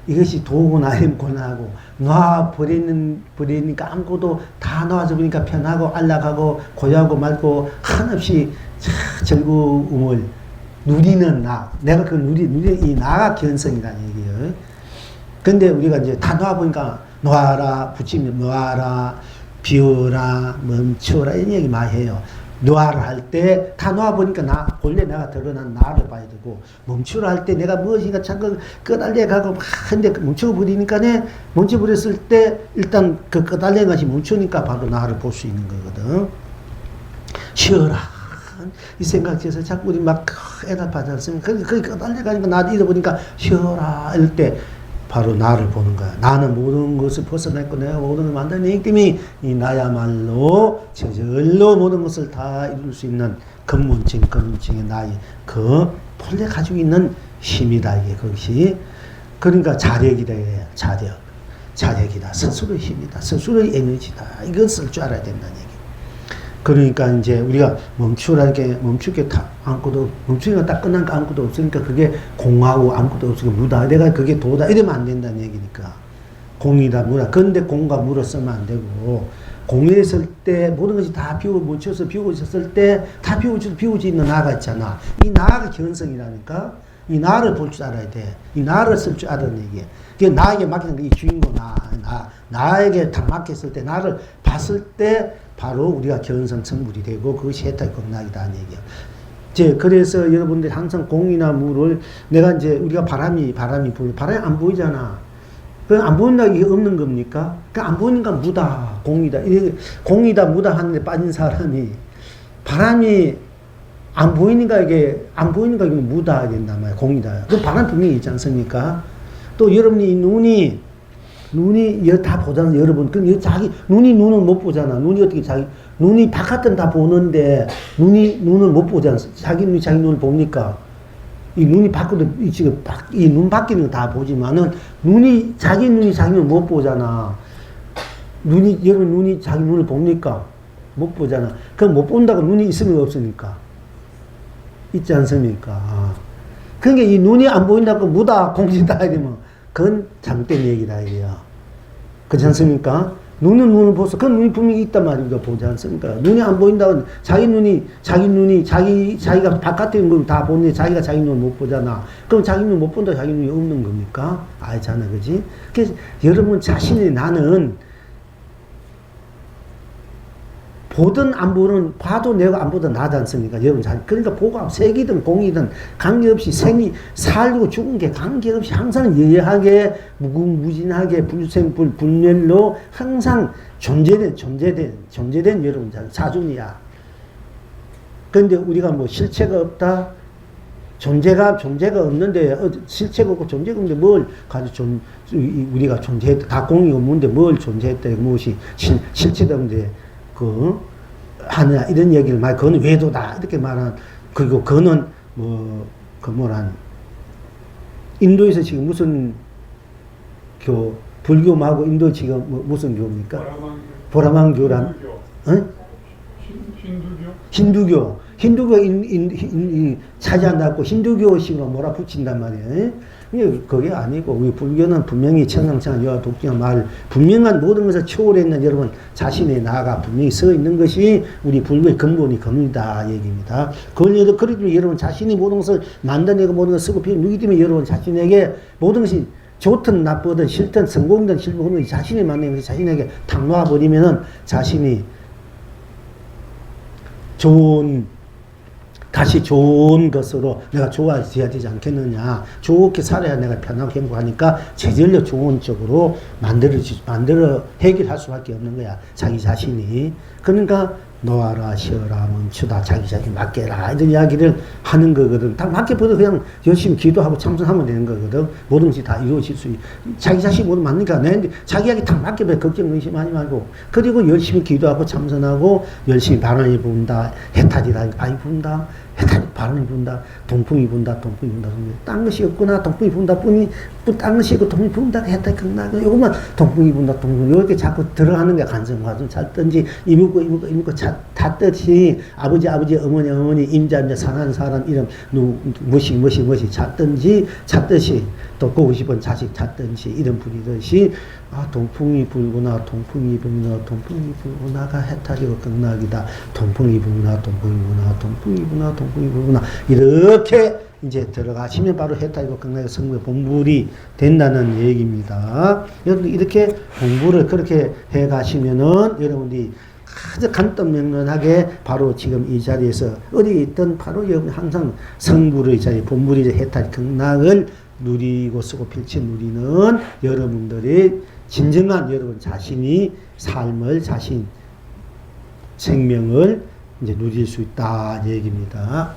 A: 이것이 도구나 이런 고난하고 놔버리니까 아무것도 다 놔져 버리니까 편하고 안락하고 고요하고 맑고 한없이 즐거움을 누리는 나. 내가 그 누리는 이 나가 견성이라는 얘기예요. 근데 우리가 이제 다 놔보니까 놔라, 붙이면 놔라, 비워라, 멈춰라 이런 얘기 많이 해요. 놔라 할 때 다 놔보니까 본래 내가 드러난 나를 봐야 되고, 멈추라 할 때 내가 무엇인가 자꾸 끄달려 가고 근데 멈춰버리니까 멈춰버렸을 때 일단 그 끄달려 것이 멈추니까 바로 나를 볼 수 있는 거거든. 쉬어라 이 생각에서 자꾸 우리 막 애답하지 않습니까? 거기 끄달려 가니까 나를 잃어버리니까 쉬어라 이럴 때 바로 나를 보는 거야. 나는 모든 것을 벗어냈고 내가 모든 걸 만들어내기 때문에 이 나야말로 저절로 모든 것을 다 이룰 수 있는 근본층의 나의 그 본래 가지고 있는 힘이다. 이게 그것이. 그러니까 자력이다. 자력이다. 스스로의 힘이다. 스스로의 에너지다. 이걸 쓸 줄 알아야 된다는 얘기. 그러니까 이제 우리가 멈추게 다 아무것도 멈추니까 딱 끝난 거 아무것도 없으니까 그게 공하고 아무것도 없으니까 무다. 내가 그게 도다 이러면 안 된다는 얘기니까. 공이다 무다. 근데 공과 무를 쓰면 안 되고 공에 있을 때 모든 것이 다 멈춰서 비우고 있었을 때 다 비우지 있는 나가 있잖아. 이 나가 견성이라니까. 이 나를 볼 줄 알아야 돼. 이 나를 쓸 줄 알아야 돼. 이게 나에게 맡기는 게 이 주인공 나에게 다 맡겼을 때 나를 봤을 때 바로 우리가 견성 성불이 되고 그것이 혜택 극락이다 하는 얘기야. 그래서 여러분들이 항상 공이나 물을 내가 이제 우리가 바람이 안 보이잖아. 그 안 보인다고 이게 없는 겁니까? 그 안 보이니까 무다, 공이다. 공이다, 무다 하는데 빠진 사람이 바람이 안 보이니까 이게 무다 된단 말이야. 공이다. 그 바람 분명히 있지 않습니까? 또 여러분이 눈이 다 보잖아, 여러분. 그럼 눈을 못 보잖아. 눈이 바깥은 다 보는데, 눈을 못 보잖아. 자기 눈을 봅니까? 이 눈이 바꿔도, 이 눈 바뀌는 거 다 보지만은, 자기 눈을 못 보잖아. 여러분 눈이 자기 눈을 봅니까? 못 보잖아. 그럼 못 본다고 눈이 있으면 없으니까. 있지 않습니까? 그러니까 이 눈이 안 보인다고 무다, 공지다, 이러면, 그건 잘못된 얘기다, 이게요. 그렇지 않습니까? 눈을 보소. 그 눈이 분명히 있단 말이죠. 보지 않습니까? 눈이 안 보인다고 자기가 바깥에 있는 걸 다 보는데 자기가 자기 눈을 못 보잖아. 그럼 자기 눈 못 본다 자기 눈이 없는 겁니까? 알잖아. 그지? 그래서 여러분 자신이 나는 보든 안 보든 봐도 내가 안 보든 나지 않습니까? 여러분 그러니까 보고 색이든 공이든 관계없이 살고 죽은 게 관계없이 항상 여여하게 무궁무진하게 불멸로 항상 존재된 여러분 자존이야. 그런데 우리가 뭐 실체가 없다. 존재가 없는데 실체가 없고 존재가 없는데 뭘 가지고 우리가 존재했다. 다 공이 없는데 뭘 존재했다. 무엇이 실체가 없는데 하느냐, 이런 얘기를 말, 그건 외도다. 이렇게 말한, 그리고 그는 인도에서 지금 무슨 불교하고 인도 지금 무슨 교입니까? 보라만교란, 힌두교 차지한다고 힌두교식으로 몰아붙인단 말이에요. 그게 아니고 우리 불교는 분명히 청상창 여와 독경한 말 분명한 모든 것을 초월했는 여러분 자신의 나가 분명히 서 있는 것이 우리 불교의 근본이다 얘기입니다. 그러기 여러분 자신이 모든 것을 만들어내고 모든 것을 쓰고 누기 때문에 여러분 자신에게 모든 것이 좋든 나쁘든 싫든 성공든 실패든 자신이 만든 것이 자신에게 탁 놓아버리면은 자신이 다시 좋은 것으로 내가 좋아져야 되지 않겠느냐. 좋게 살아야 내가 편하고 행복하니까 제절로 좋은 쪽으로 만들어 해결할 수밖에 없는 거야. 자기 자신이. 그러니까 놓아라, 쉬어라, 멈추다, 자기 자신 맡겨라. 이런 이야기를 하는 거거든. 다 맡겨버려 그냥 열심히 기도하고 참선하면 되는 거거든. 모든 것이 다 이루어질 수 자기 자신이 모두 맞으니까 내 자기에게 다 맡겨버려. 걱정, 의심하지 말고. 그리고 열심히 기도하고 참선하고 열심히 바람이 분다. 해탈이다. 많이 분다. 해탈이 바람이 분다. 동풍이 분다. 딴 것이 없구나. 동풍이 분다 뿐이 딴 것이 있고 동풍이 분다. 해탈이 끝나고 요것만 동풍이 분다. 이렇게 자꾸 들어가는 게 간성과좀 찾든지 이묻고 찾듯이 아버지 어머니 임자 사랑하는 사람 이름 무시 찾듯이 또 보고 싶은 자식 찾든지 이름 부리듯이 동풍이 불구나 동풍이가 해탈이고 극락이다. 동풍이 불구나 이렇게 이제 들어가시면 바로 해탈이고 극락의 성부의 본불이 된다는 얘기입니다. 여러분들 이렇게 공부를 그렇게 해 가시면은 여러분들이 아주 간단명료하게 바로 지금 이 자리에서 어디 있든 바로 여러분 항상 성부의 자리, 본불의 해탈 극락을 누리고 쓰고 필치 누리는 여러분들의 진정한 여러분 자신이 삶을 생명을 이제 누릴 수 있다 얘기입니다.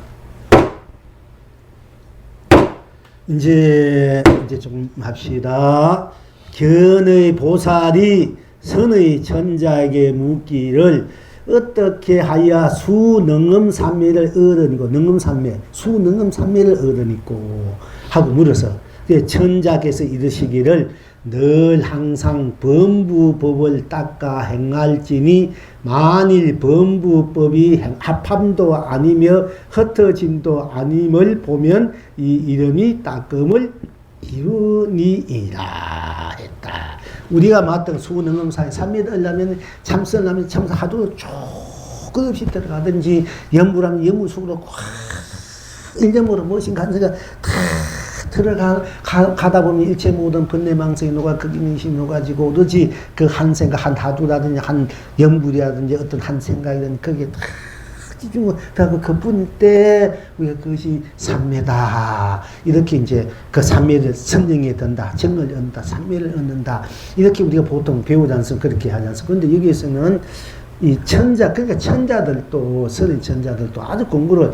A: 이제 좀 합시다. 견의 보살이 선의 천자에게 묻기를 어떻게 하여 수능엄삼매를 얻으니고 수능엄삼매를 얻으니고 하고 물어서 천자께서 이르시기를 늘 항상 범부법을 닦아 행할지니 만일 범부법이 합함도 아니며 흩어짐도 아님을 보면 이 이름이 닦음을 이루니이라 했다. 우리가 맡은 수능엄사에 삼매를 하려면 참선하면 참선 하도 조금 없이 들어가든지 연불하면 연불속으로 일념으로 무엇인가 하는 생각 가다 보면 일체 모든 번뇌망상이 녹아 극인의식이 녹아지고 오로지 그 한 생각, 한 다두라든지 한 연불이라든지 어떤 한 생각이든 그게 다 집중을 하고 그뿐 때 우리가 그것이 삼매다. 이렇게 이제 그 삼매를 선정해 든다. 정을 얻는다. 삼매를 얻는다. 이렇게 우리가 보통 배우지 않습니까? 그렇게 하지 않습니까? 그런데 여기에서는 이 천자, 그러니까 천자들도, 서린 천자들도 아주 공부를,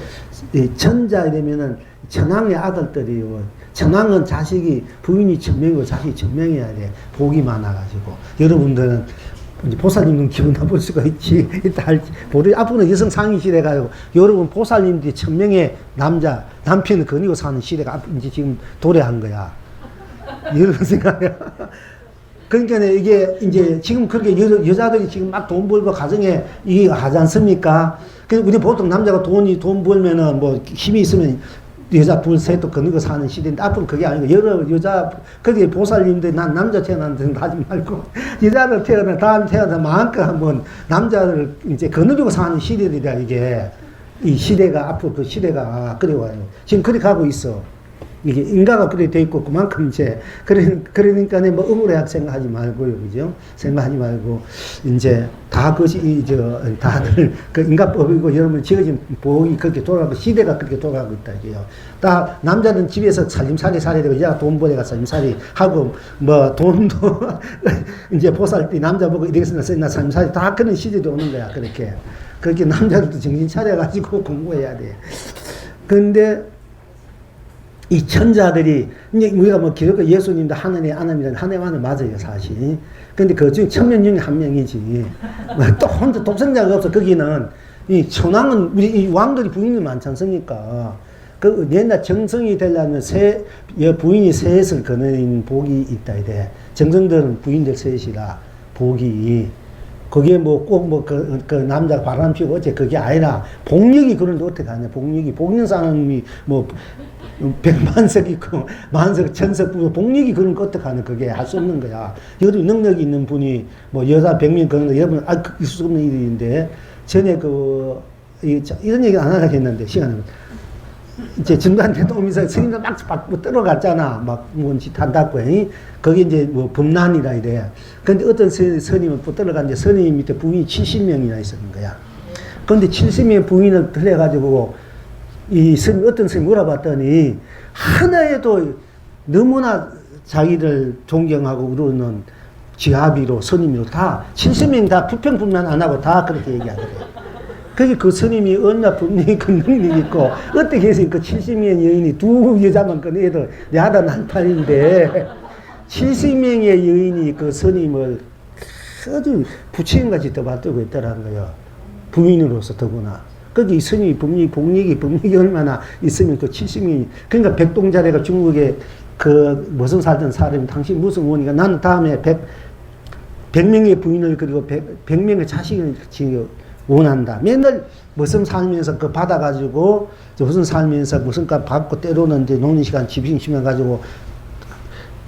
A: 천자이라면은 천황의 아들들이요. 천황은 자식이, 부인이 천명이고 자식이 천명해야 돼. 복이 많아가지고. 여러분들은 이제 보살님은 기분 나쁠 수가 있지. 이따 할지. 앞으로는 여성 상위 시대가요. 여러분 보살님들이 천명의 남편을 거니고 사는 시대가 이제 지금 도래한 거야. 이런 생각이야. 그러니까 이게 이제 지금 그렇게 여자들이 지금 막 돈 벌고 가정에 이게 하지 않습니까? 그래서 우리 보통 남자가 돈 벌면은 뭐 힘이 있으면 여자 둘, 셋도 거느거 사는 시대인데, 앞으로 그게 아니고, 여러 여자, 그게 보살님들, 난 남자 태어났는데 하지 말고, 여자를 다음 태어나 마음껏 한번 남자를 이제 거느리고 사는 시대들이야, 이게. 이 시대가, 앞으로 그 시대가 그래 와요. 지금 그렇게 가고 있어. 이게 인가가 그렇게 돼 있고, 그만큼 이제, 그러니까 뭐 의무의학 생각하지 말고요, 그죠? 생각하지 말고, 이제 다 그것이, 다들 그 인가법이고, 여러분 지어진 보험이 그렇게 돌아가고, 시대가 그렇게 돌아가고 있다, 이게요. 다 남자는 집에서 살림살이 살아야 되고, 여자 돈 벌어가 살림살이 하고, 뭐 돈도, 이제 보살때 남자 보고 이렇게 쓰나 살림살이 다 그런 시대도 오는 거야, 그렇게. 그렇게 남자들도 정신 차려가지고 공부해야 돼. 근데, 이 천자들이, 이제 우리가 뭐 기독교 예수님도 하늘에 아담이라는 하늘만은 맞아요, 사실. 근데 그 중에 천명 중에 한 명이지. 또 혼자 독생자가 없어. 거기는, 이 천왕은, 우리 이 왕들이 부인이 많지 않습니까? 그 옛날 정성이 되려면 부인이 셋을 거느린 복이 있다, 이래. 정성들은 부인들 셋이라, 복이. 그게 뭐 꼭 그 남자가 바람 피우고 어째 그게 아니라 복력이 그런데 어떻게 하냐. 복력 사람이 뭐 백만석 있고 만석 천석 복력이 그런 거 어떻게 하냐. 그게 할 수 없는 거야. 여기 능력이 있는 분이 뭐 여자 100명 그런 거 여러분 있을 수 없는 일인데 전에 이런 얘기 안 하려고 했는데 시간은 이제 전두환한테 오면서 스님들 막 들어갔잖아. 막 뭔지 한다고. 거기 이제 뭐 범난이라 이래. 근데 어떤 스님은 들어갔는데 스님 밑에 부인이 70명이나 있었는 거야. 근데 70명의 부인을 들여가지고 이 스님, 어떤 스님 물어봤더니 하나에도 너무나 자기를 존경하고 우러는 지아비로 스님으로 다 70명 다 불평불만 안 하고 다 그렇게 얘기하더래요. 그게 그 스님이 언나 분명히 그 능력이 있고, 어떻게 해서 그 70명의 여인이 두 여자만 꺼내도 야단 한판인데, 70명의 여인이 그 스님을 아주 부처님같이 떠받들고 있더라는 거예요. 부인으로서 더구나. 거기 이 스님이 법력이 얼마나 있으면 그 70명이, 그러니까 백동자래가 중국에 무슨 살던 사람이 당신 무슨 원이가 나는 다음에 100명의 부인을 그리고 100명의 자식을 원한다. 맨날 무슨 살면서 받아가지고 무슨 살면서 무슨 값 받고 때로는 노는 시간 집심심해가지고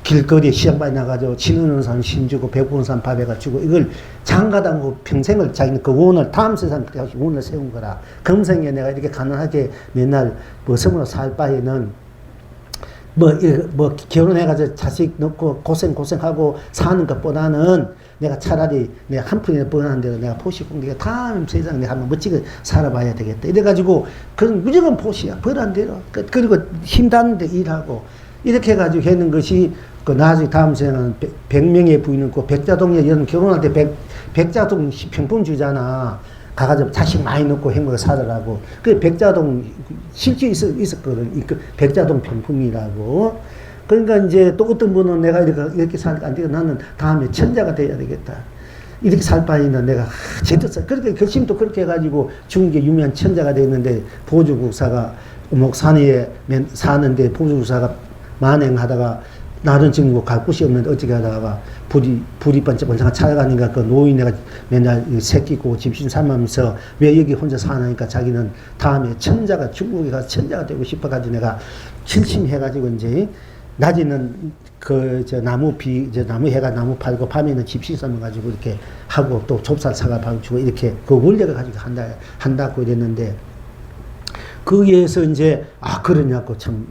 A: 길거리에 시장바에 나가지고 치는 사람 힘주고 배고픈 사람 밥에가 주고 이걸 장가당고 평생을 자기는 그 원을 다음 세상 원을 세운 거라. 금생에 내가 이렇게 가난하게 맨날 섬으로 살 바에는 결혼해가지고 자식 넣고 고생하고 사는 것보다는 내가 차라리 내가 한 푼이나 버는 대로 내가 포시고 내가 다음 세상 내가 한번 멋지게 살아봐야 되겠다. 이래가지고 그건 무조건 포시야. 버는 대로. 그리고 힘닿는데 일하고 이렇게 해가지고 하는 것이 나중에 다음 세상은 100명의 부인을 고 백자동에 여러분 결혼할 때 백자동 평품 주잖아. 가가지고 자식 많이 넣고 행복하게 살으라고. 그 백자동 실제 있었거든. 그 백자동 평품이라고. 그러니까 이제 또 어떤 분은 내가 이렇게 살까 안 되고 나는 다음에 천자가 돼야 되겠다. 이렇게 살 바에는 내가 제대로 그렇게 결심도 그렇게 해가지고 중국의 유명한 천자가 됐는데 보조국사가 목산에 사는데 보조국사가 만행하다가 나는 지금 뭐 갈 곳이 없는데 어떻게 하다가 불이 번쩍번쩍 찾아가니까 그 노인네가 맨날 새끼고 집신 삼으면서 왜 여기 혼자 사나니까 자기는 다음에 천자가 중국에 가서 천자가 되고 싶어가지고 내가 실심해가지고 이제 낮에는 나무 해가 나무 팔고 밤에는 집신 삼아가지고 이렇게 하고 또 좁쌀 사과 방주고 이렇게 그 원리를 가지고 한다고 이랬는데 거기에서 이제 그러냐고 참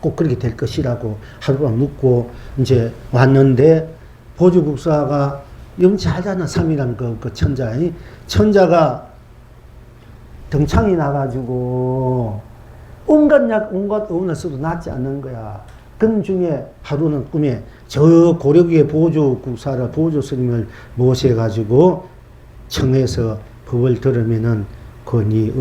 A: 꼭 그렇게 될 것이라고 하루밤 묵고 이제 왔는데 보조국사가 염치 하잖아. 삼이란 그 천자가 등창이 나가지고 온갖 의원을 써도 낫지 않는 거야. 그 중에 하루는 꿈에 저 고려국의 보조 스님을 모셔가지고 청해서 법을 들으면은 이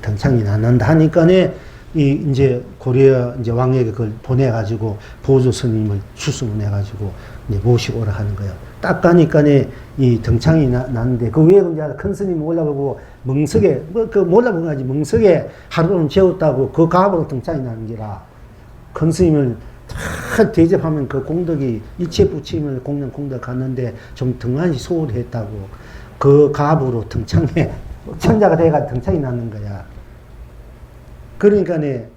A: 등창이 나는다 하니까네 이제 고려 이제 왕에게 그걸 보내가지고 보조 스님을 추수해가지고 이제 모시고 오라 하는 거예요. 딱 가니까네 이 등창이 나는데 그 위에 이제 큰 스님 올라가고 멍석에 몰라본 거지. 멍석에 하루는 재웠다고 그 가ab으로 등창이 나는 기라. 큰 스님을 다 대접하면 그 공덕이 일체 부처님을 공연 공덕 갔는데 좀 등한시 소홀했다고 그 가ab으로 등창에 천자가 돼가 등창이 나는 거야. 그러니까네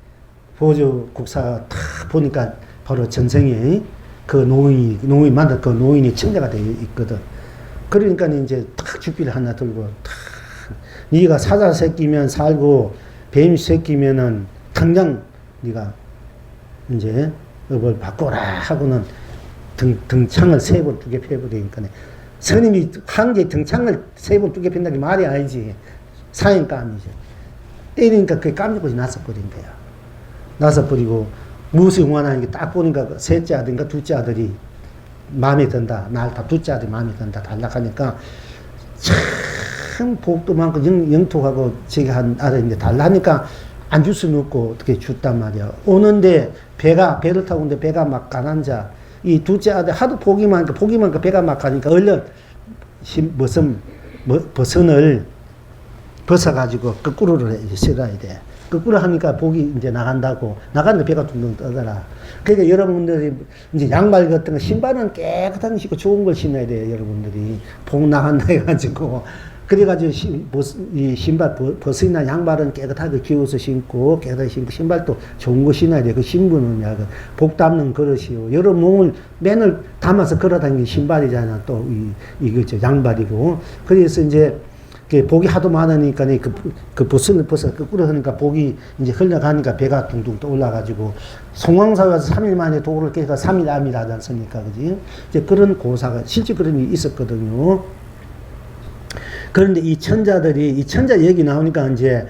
A: 보조 국사가 탁 보니까 바로 전생에 그 노인이 만든 그 노인이 천자가 되어 있거든. 그러니까 이제 탁 죽비를 하나 들고 탁 네가 사자 새끼면 살고 뱀 새끼면은 당장 네가 이제 업을 바꿔라 하고는 등창을 3번 두개 펴버리니까 스님이 한 개 등창을 3번 두개 핀다는 게 말이 아니지. 사행감이죠. 때리니까 그게 깜짝없이 나서버린 거야. 나서버리고 무엇이 응원하는 게 딱 보니까 셋째 아들인가 둘째 아들이 마음에 든다. 날 다 둘째 아들이 마음에 든다. 달락하니까 참 복도 많고 영통하고 저기 한 아들인데 달라니까 안 줄 수는 없고 어떻게 줬단 말이야. 오는데 배를 타고 오는데 배가 막 가난자. 이 둘째 아들 하도 복이 많으니까 배가 막 가니까 얼른 버선을 벗어가지고 거꾸로를 실어야 돼. 거꾸로 하니까 복이 이제 나간다고. 나가는데 배가 둥둥 떠더라. 그러니까 여러분들이 이제 양말 같은 거, 신발은 깨끗한 거 신고 좋은 걸 신어야 돼요, 여러분들이. 복 나간다 해가지고. 그래가지고 이 신발, 벗이나 양말은 깨끗하게 기워서 신고, 깨끗하게 신고, 신발도 좋은 거 신어야 돼. 그 신부는 복 담는 그릇이요. 여러 몸을 맨을 담아서 걸어 다니는 신발이잖아. 또, 이거 양발이고. 그래서 이제, 복이 하도 많으니까 그 벗을 벗어 거꾸로 하니까 복이 이제 흘러가니까 배가 둥둥 떠올라가지고 송황사에 가서 3일 만에 도를 깨니까 3일 암이 나지 않습니까? 그지? 이제 그런 고사가 실제 그런 일이 있었거든요. 그런데 이 천자 얘기 나오니까 이제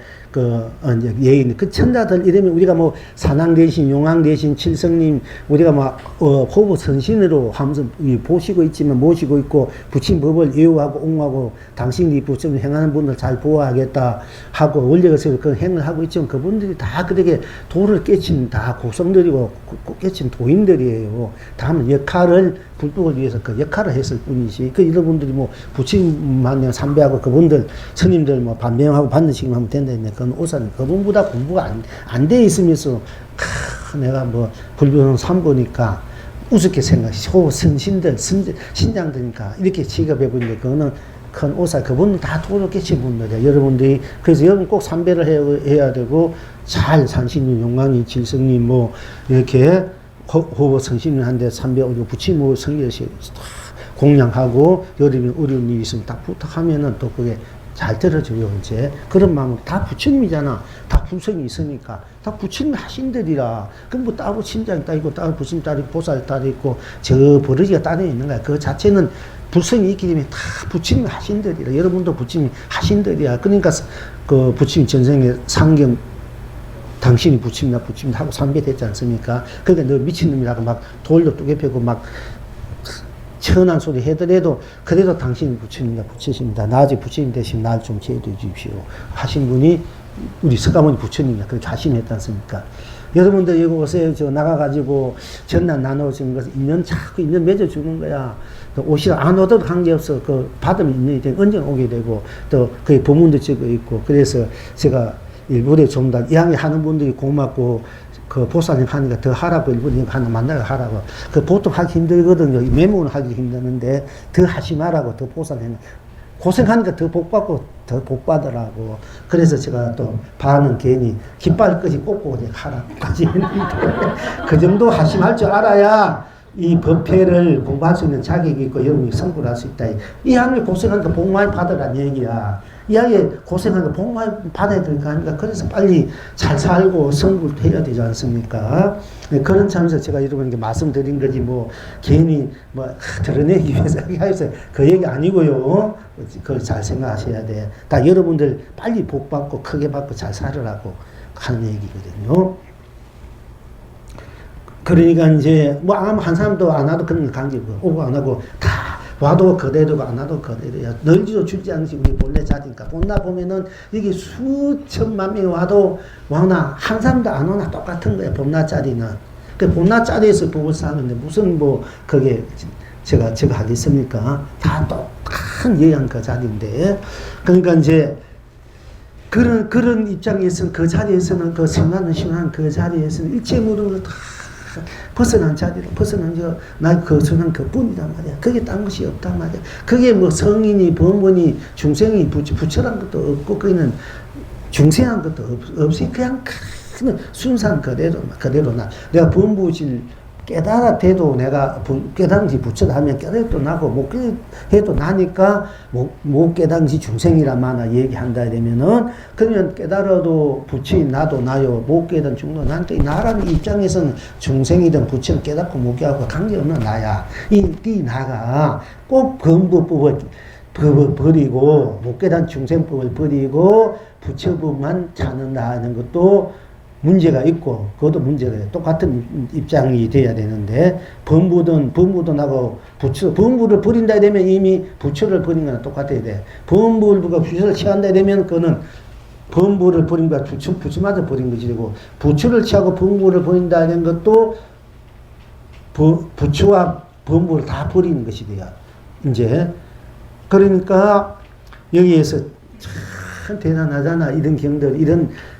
A: 이제 예인, 그 천자들 이러면 우리가 뭐 산왕 대신, 용왕 대신, 칠성님, 우리가 막, 호부 선신으로 하면서 보시고 있지만 모시고 있고, 부친 법을 예우하고 옹호하고, 당신이 부처님 행하는 분들 잘 보호하겠다 하고, 원력에서 그 행을 하고 있지만 그분들이 다 그렇게 도를 깨친 다 고성들이고, 깨친 도인들이에요. 다만 역할을, 불법을 위해서 그 역할을 했을 뿐이지. 그 여러분들이 뭐, 부친만명 삼배하고 그분들, 스님들 뭐 반명하고 받는 식으로 하면 된다 했네. 그건 오산, 그분보다 공부가 안 돼 있으면서, 내가 뭐, 불교는 삼보니까, 우습게 생각해. 선신들, 신장들이니까, 이렇게 취급해보는데, 그거는 큰 오사, 그분은 다 도를 깨친 분들이야. 여러분들이, 그래서 여러분 꼭 삼배를 해야 되고, 잘 산신님, 용왕님, 질성님, 뭐, 이렇게, 호보 성신한데 삼배 오고 부치 뭐 성결시 공양하고 여름에 어려운 일이 있으면 딱 부탁하면은 또 그게 잘 들어줘요. 이제 그런 마음으로 다 부처님이잖아. 다 불성이 있으니까 다 부처님 하신들이라. 그럼 뭐 따로 친장이 따 있고 따로 부처님 따로 보살 따로 있고 저 버러지가 따로 있는 거야. 그 자체는 불성이 있기 때문에 다 부처님 하신들이라. 여러분도 부처님 하신들이야. 그러니까 그 부처님 전생에 상경 당신이 부침이나 하고 삼배됐지 않습니까? 그러니까 너 미친놈이라고 막 돌도 두개 펴고 막 천한 소리 해더라도 그래도 당신이 부처님이다 부처십니다. 나 아직 부처님 대신 날 좀 제도해 주십시오. 하신 분이 우리 석가모니 부처님이야. 그렇게 하시했지 않습니까? 여러분들 여기 오세요. 저 나가가지고 전난 나눠주는 것을 자꾸 인연 맺어주는 거야. 옷이 안 오더라도 관계없어. 그 받으면 인연이 되고 언제 오게 되고 또 그게 법문도 적어 있고 그래서 제가 일부러 좀 더 이왕에 하는 분들이 고맙고 그 보살님 하니까 더 하라고 일부러 하나 만나서 하라고. 그 보통 하기 힘들거든요. 메모는 하기 힘드는데 더 하지 말라고 더 보살님 고생하니까 더 복받고 더 복받으라고. 그래서 제가 또 반은 괜히 깃발까지 꽂고 하라고까지 했는데 그 정도 하심할 줄 알아야 이 법회를 공부할 수 있는 자격이 있고 여러분이 성불 할 수 있다. 이 양이 고생하니까 복 많이 받으라는 얘기야. 이 양이 고생하니까 복 많이 받아야 될 거 아닙니까? 그래서 빨리 잘 살고 성불도 해야 되지 않습니까? 네, 그런 차원에서 제가 여러분에게 말씀드린 거지 뭐 괜히 뭐 드러내기 위해서 해서 그 얘기 아니고요. 그걸 잘 생각하셔야 돼. 다 여러분들 빨리 복 받고 크게 받고 잘 살으라고 하는 얘기거든요. 그러니까 이제 뭐 아무 한 사람도 안 와도 그런 거 강제고 오고 안 하고 다 와도 그대로고 안 와도 그대로야. 널지도 줄지 않지 우리 본래 자리니까. 본나 보면은 여기 수천만 명이 와도 와나 한 사람도 안 오나 똑같은 거야. 봄나 자리는. 그 봄나 자리에서 법을 사는데 무슨 뭐 그게 제가 하겠습니까? 다 똑같은 예양 그 자리인데. 그러니까 이제 그런 입장에서는 그 자리에서는 그 생각하는 그 자리에서는 일체 모르는 다 벗어난 자리로 나 거선한 그뿐이란 말이야. 그게 딴 것이 없단 말이야. 그게 뭐 성인이 범원이 중생이 부처란 것도 없고 거기는 중생한 것도 없이 그냥 그는 순산 그대로 나. 내가 범부질 깨달아 돼도 내가 깨달은지 부처다 하면 깨달아도 나고 못 깨달아도 나니까 못 깨달은지 중생이란 말을 얘기한다 되면은 그러면 깨달아도 부처인 나도 나요 못 깨달은 중도 나니까 나라는 입장에서는 중생이든 부처는 깨닫고 못 깨닫고 관계없는 나야. 이 나가 꼭 범부법을 버리고 못 깨달은 중생법을 버리고 부처법만 찾는다는 것도 문제가 있고, 그것도 문제가 똑같은 입장이 돼야 되는데, 범부도 나고, 범부를 버린다 되면 이미 부처를 버린 거랑 똑같아야 돼. 부처를 취한다 되면 그거는 범부를 버린 거야. 부처마저 버린 것이고, 부처를 취하고 범부를 버린다는 것도 부처와 범부를 다 버리는 것이 돼요. 이제. 그러니까 여기에서 참 대단하잖아. 이런 경들,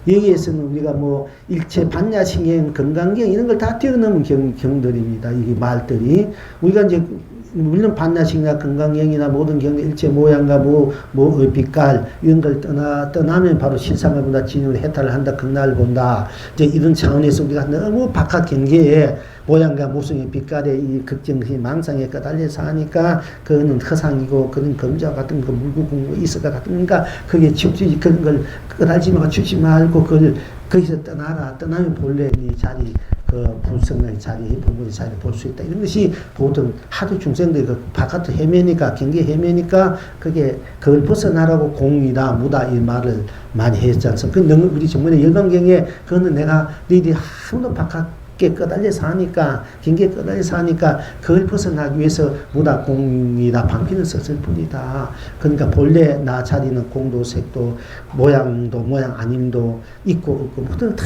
A: 여기에서는 우리가 뭐 일체 반야신경, 건강경 이런 걸 다 뛰어넘은 경들입니다. 이게 말들이. 우리가 이제 물론 반야신경, 건강경이나 모든 경들, 일체 모양과 빛깔 이런 걸 떠나면 바로 실상을 본다, 진을 해탈을 한다, 극락을 본다. 이제 이런 차원에서 우리가 너무 박학 경계에 모양과 모습의 빛깔의 이 극정시 망상에 까달려서 하니까 그거는 허상이고 그런 검자 같은 거 물고 공부 있을 것 같으니까 그게 치우치지 그런 걸 끄달지 말고 주지 말고 그걸 거기서 떠나면 본래 이 자리 그 불성의 자리, 부모의 자리를 볼 수 있다. 이런 것이 보통 하도 중생들이 그 바깥을 헤매니까, 경계 헤매니까 그걸 벗어나라고 공이다, 무다 이 말을 많이 했지 않습니까? 우리 정문의 열반경에 그거는 내가 너희들이 하도 바깥에 꺼달려서 하니까, 경계에 꺼달려서 하니까 그걸 벗어나기 위해서 무다, 공이다, 방편을 썼을 뿐이다. 그러니까 본래 나 자리는 공도, 색도, 모양도, 모양 아님도 있고 없고 모든 다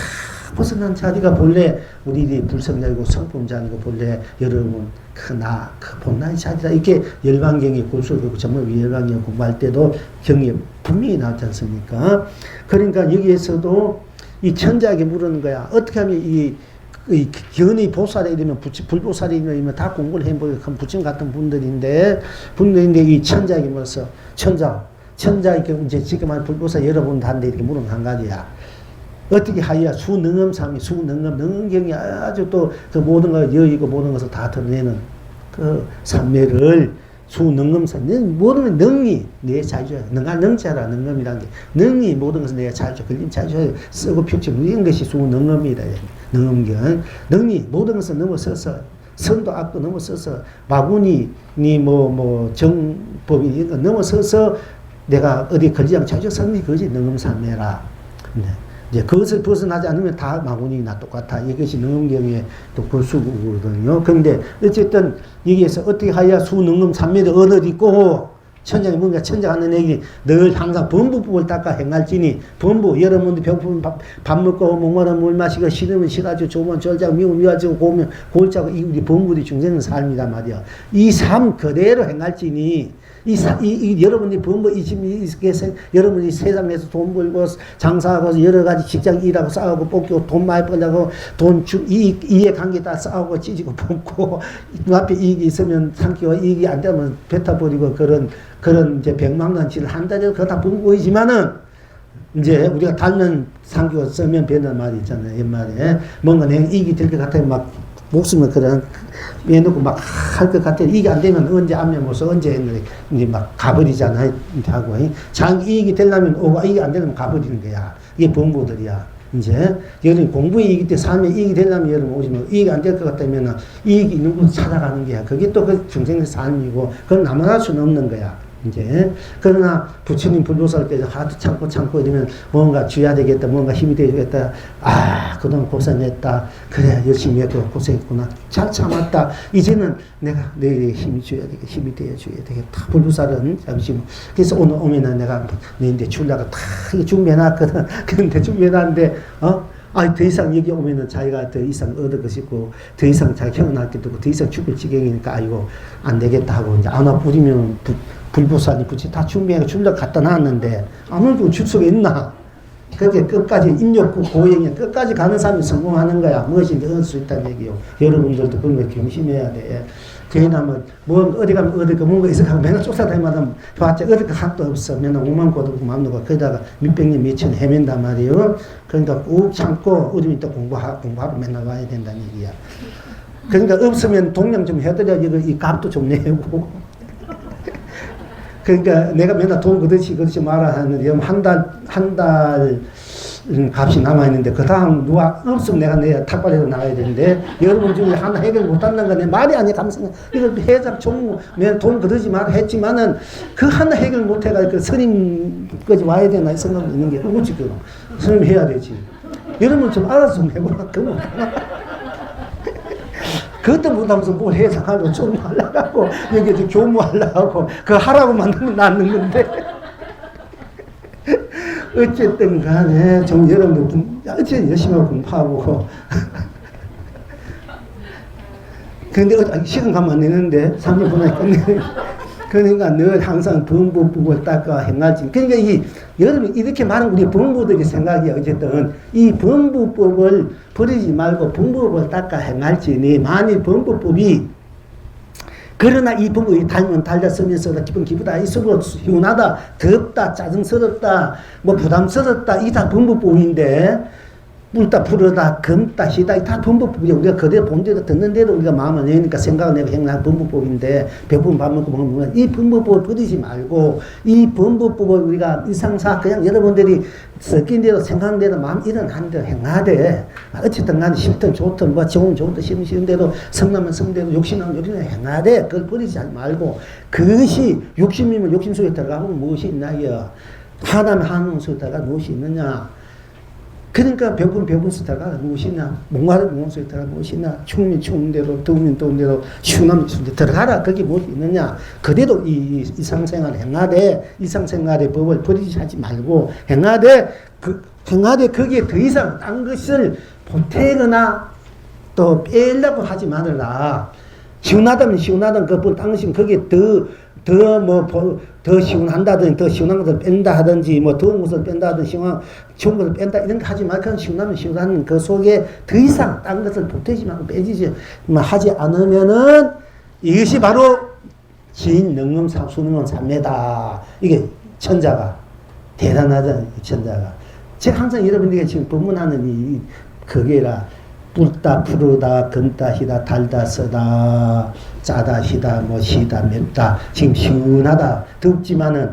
A: 벗어난 자리가 본래 우리들이 불성자이고 성품자이고 본래 여러분 그 본나의 자리다. 이렇게 열반경에 골수되고 정말 열반경 공부할 때도 경에 분명히 나왔지 않습니까? 그러니까 여기에서도 이 천자에게 물으는 거야. 어떻게 하면 이 견의 보살이 이러면 불보살이 이러면 다 공부를 해보고 큰 부처님 같은 분들인데 이 천자에게 물어서 천자에게 이제 지금 한 불보살 여러분 한데 이렇게 물으면 한 가지야. 어떻게 하여야 수능엄삼이 능엄경이 아주 또 그 모든 걸 여의고 모든 것을 다 드러내는 그 삼매를 수능엄삼 모든 능이 내 자유자 능자라 능엄이라는 게 능이 모든 것을 내가 자유자 걸림 자유자 쓰고 펴지 이런 것이 수능엄이다. 능엄경 능이 모든 것을 넘어서서 선도 악도 넘어서서 마구니 정법이 이런 거 넘어서서 내가 어디 걸리지 않고 자유자 선이 그것이 능엄삼매라. 네. 이제 그것을 벗어나지 않으면 다 마구니나 똑같아. 이것이 능엄경의 또 불수거든요. 그런데 어쨌든 여기에서 어떻게 하야 수능엄 삼매를 얻어 있고 천장이 뭔가 천장하는 얘기 늘 항상 범부법을 닦아 행할지니 범부 여러분들 배고프면 밥 먹고 목마르면 물 마시고 싫으면 싫어지고 좋으면 졸자고 미우면 미워지고 고우면 고울자고 이 우리 범부들이 중생은 삶이다 말이야. 이 삶 그대로 행할지니 여러분이 범부 여러분이 세상에서 돈 벌고 장사하고 여러 가지 직장 일하고 싸우고 뽑고 돈 많이 벌려고 이해관계 다 싸우고 찢고 뽑고 눈앞에 이익이 있으면 삼키고 이익이 안 되면 뱉어버리고 그런 이제 백망난치를 한다고 그거 다 범부이지만은 이제 우리가 달면 삼키고 쓰면 뱉는 말이 있잖아요. 옛말에 뭔가 내가 이익이 될 것 같으면 막 목숨을 그런 빼놓고 막 할 것 같아. 이게 안 되면 언제 안면 못써 언제 했는데 이제 막 가버리잖아요. 하고 자기 이익이 되려면 오고 이익이 안 되면 가버리는 거야. 이게 범부들이야. 이제 여러분 공부의 이익이 때 삶에 이익이 되려면 여러분 오시면 이익이 안 될 것 같다면 이익이 있는 곳 찾아가는 거야. 그게 또 그 중생의 삶이고 그건 나만 할 수는 없는 거야. 이제 그러나 부처님 불보살께서 하도 참고 이러면 뭔가 쥐어야 되겠다, 뭔가 힘이 되겠다. 그동안 고생했다. 그래 열심히 했고 고생했구나. 잘 참았다. 이제는 내가 내일에 힘이 되어줘야 되겠다. 불보살은 잠시 그래서 오늘 오면은 내가 너희한테 주려고 다 준비해놨거든. 그런데 준비해놨는데 더 이상 여기 오면은 자기가 더 이상 얻을 것이 있고, 더 이상 자기 형을 게 되고, 더 이상 죽을 지경이니까, 안 되겠다 하고, 이제 안 와버리면 불보살이 붙이 다 준비해서 줄려 갖다 놨는데, 아무도 줄 수가 있나? 그게 끝까지 인욕구 고행에 끝까지 가는 사람이 성공하는 거야. 무엇인지 얻을 수 있다는 얘기요. 여러분들도 그런 거 경심해야 돼. 개인하면 뭐 어디 가면 어디 가 뭔가 있어 하고 맨날 쫓아다니마다 봤자 어디 가 학도 없어. 맨날 오만 고도 마음놓고 거기다가 몇백 년 몇천 헤맨단 말이에요. 그러니까 꾹 참고 우리 또 공부하러 맨날 와야 된다는 얘기야. 그러니까 없으면 동양 좀 해드려 이 값도 좀 내고. 그러니까 내가 맨날 돈 그렇지 말아 하는데 한 달 값이 남아있는데 그 다음 누가 없으면 내가 내야 탁발해서 나가야 되는데 여러분 중에 하나 해결 못한다는 건 내 말이 아니야. 감사해. 이거 회장 총무 맨 돈 그러지 마라 했지만은 그 하나 해결 못해가지고 그 스님까지 와야 되나 이 생각이 있는 게 그거지. 스님 해야 되지. 여러분 좀 알아서 좀 해보라. 그것도 못하면서 뭘 회장하려고 총무하려고 여기 교무하려고 그거 하라고 만들면 낫는 건데 어쨌든 간에 좀 여러분들 어쨌든 열심히 공부하고 근데 시간 가면 안 되는데 30분 안에 끝내는 그러니까 늘 항상 범부법을 닦아 행하지. 그러니까 여러분 이렇게 많은 우리 범부들이 생각이 어쨌든 이 범부법을 버리지 말고 범부법을 닦아 행할지니 만일 범부법이 그러나 이 법이 달면 달다 쓰면서 기분 기쁘다 있어도 시원하다 덥다 짜증스럽다 뭐 부담스럽다 이 다 범부법인데 뿔다 풀어다 금다 시다 다 범부법이야. 우리가 그대로 본 대로 듣는 대로 우리가 마음을 내니까 생각을 내고 행하는 범부법인데 배부분 밥 먹고 먹는 이 범부법을 버리지 말고 이 범부법을 우리가 일상사 그냥 여러분들이 섞인 대로 생각한 대로 마음 일어나는 대로 행하되 어쨌든 간에 싫든 좋든 뭐 좋은 싫은 대로 성나면 성대로 욕심나면 욕심대로 행하되 그걸 버리지 말고 그것이 욕심이면 욕심 속에 들어가면 무엇이 있나요? 하나면 하나님 속에 들어가 무엇이 있느냐? 그러니까 배분 쓰다가 무엇이냐, 목마른 쓰다가 무엇이냐, 추우면 추운 대로, 더우면 더운 대로, 시원하면 추운 대로 들어가라. 그게 무엇이 있느냐. 그래도 이 일상생활을 행하되, 일상생활의 법을 버리지 하지 말고, 행하되 거기에 더 이상 딴 것을 보태거나 또 빼려고 하지 말아라. 시원하다면 시원하다면 딴 것이면 거기에 더 시원한다든지, 더 시원한 것을 뺀다 하든지, 뭐 더운 것을 뺀다 하든지, 좋은 것을 뺀다, 이런 거 하지 말고, 그냥 시원하면 시원한 그 속에 더 이상 딴 것을 보태지 말고 빼지지, 하지 않으면은 이것이 바로 수능은 삼매다. 이게 천자가, 대단하잖아요, 천자가. 제가 항상 여러분들에게 지금 법문하는 그게라, 뿔다, 푸르다, 금다, 희다, 달다, 쓰다, 짜다, 시다, 뭐 시다, 맵다. 지금 시원하다. 덥지만은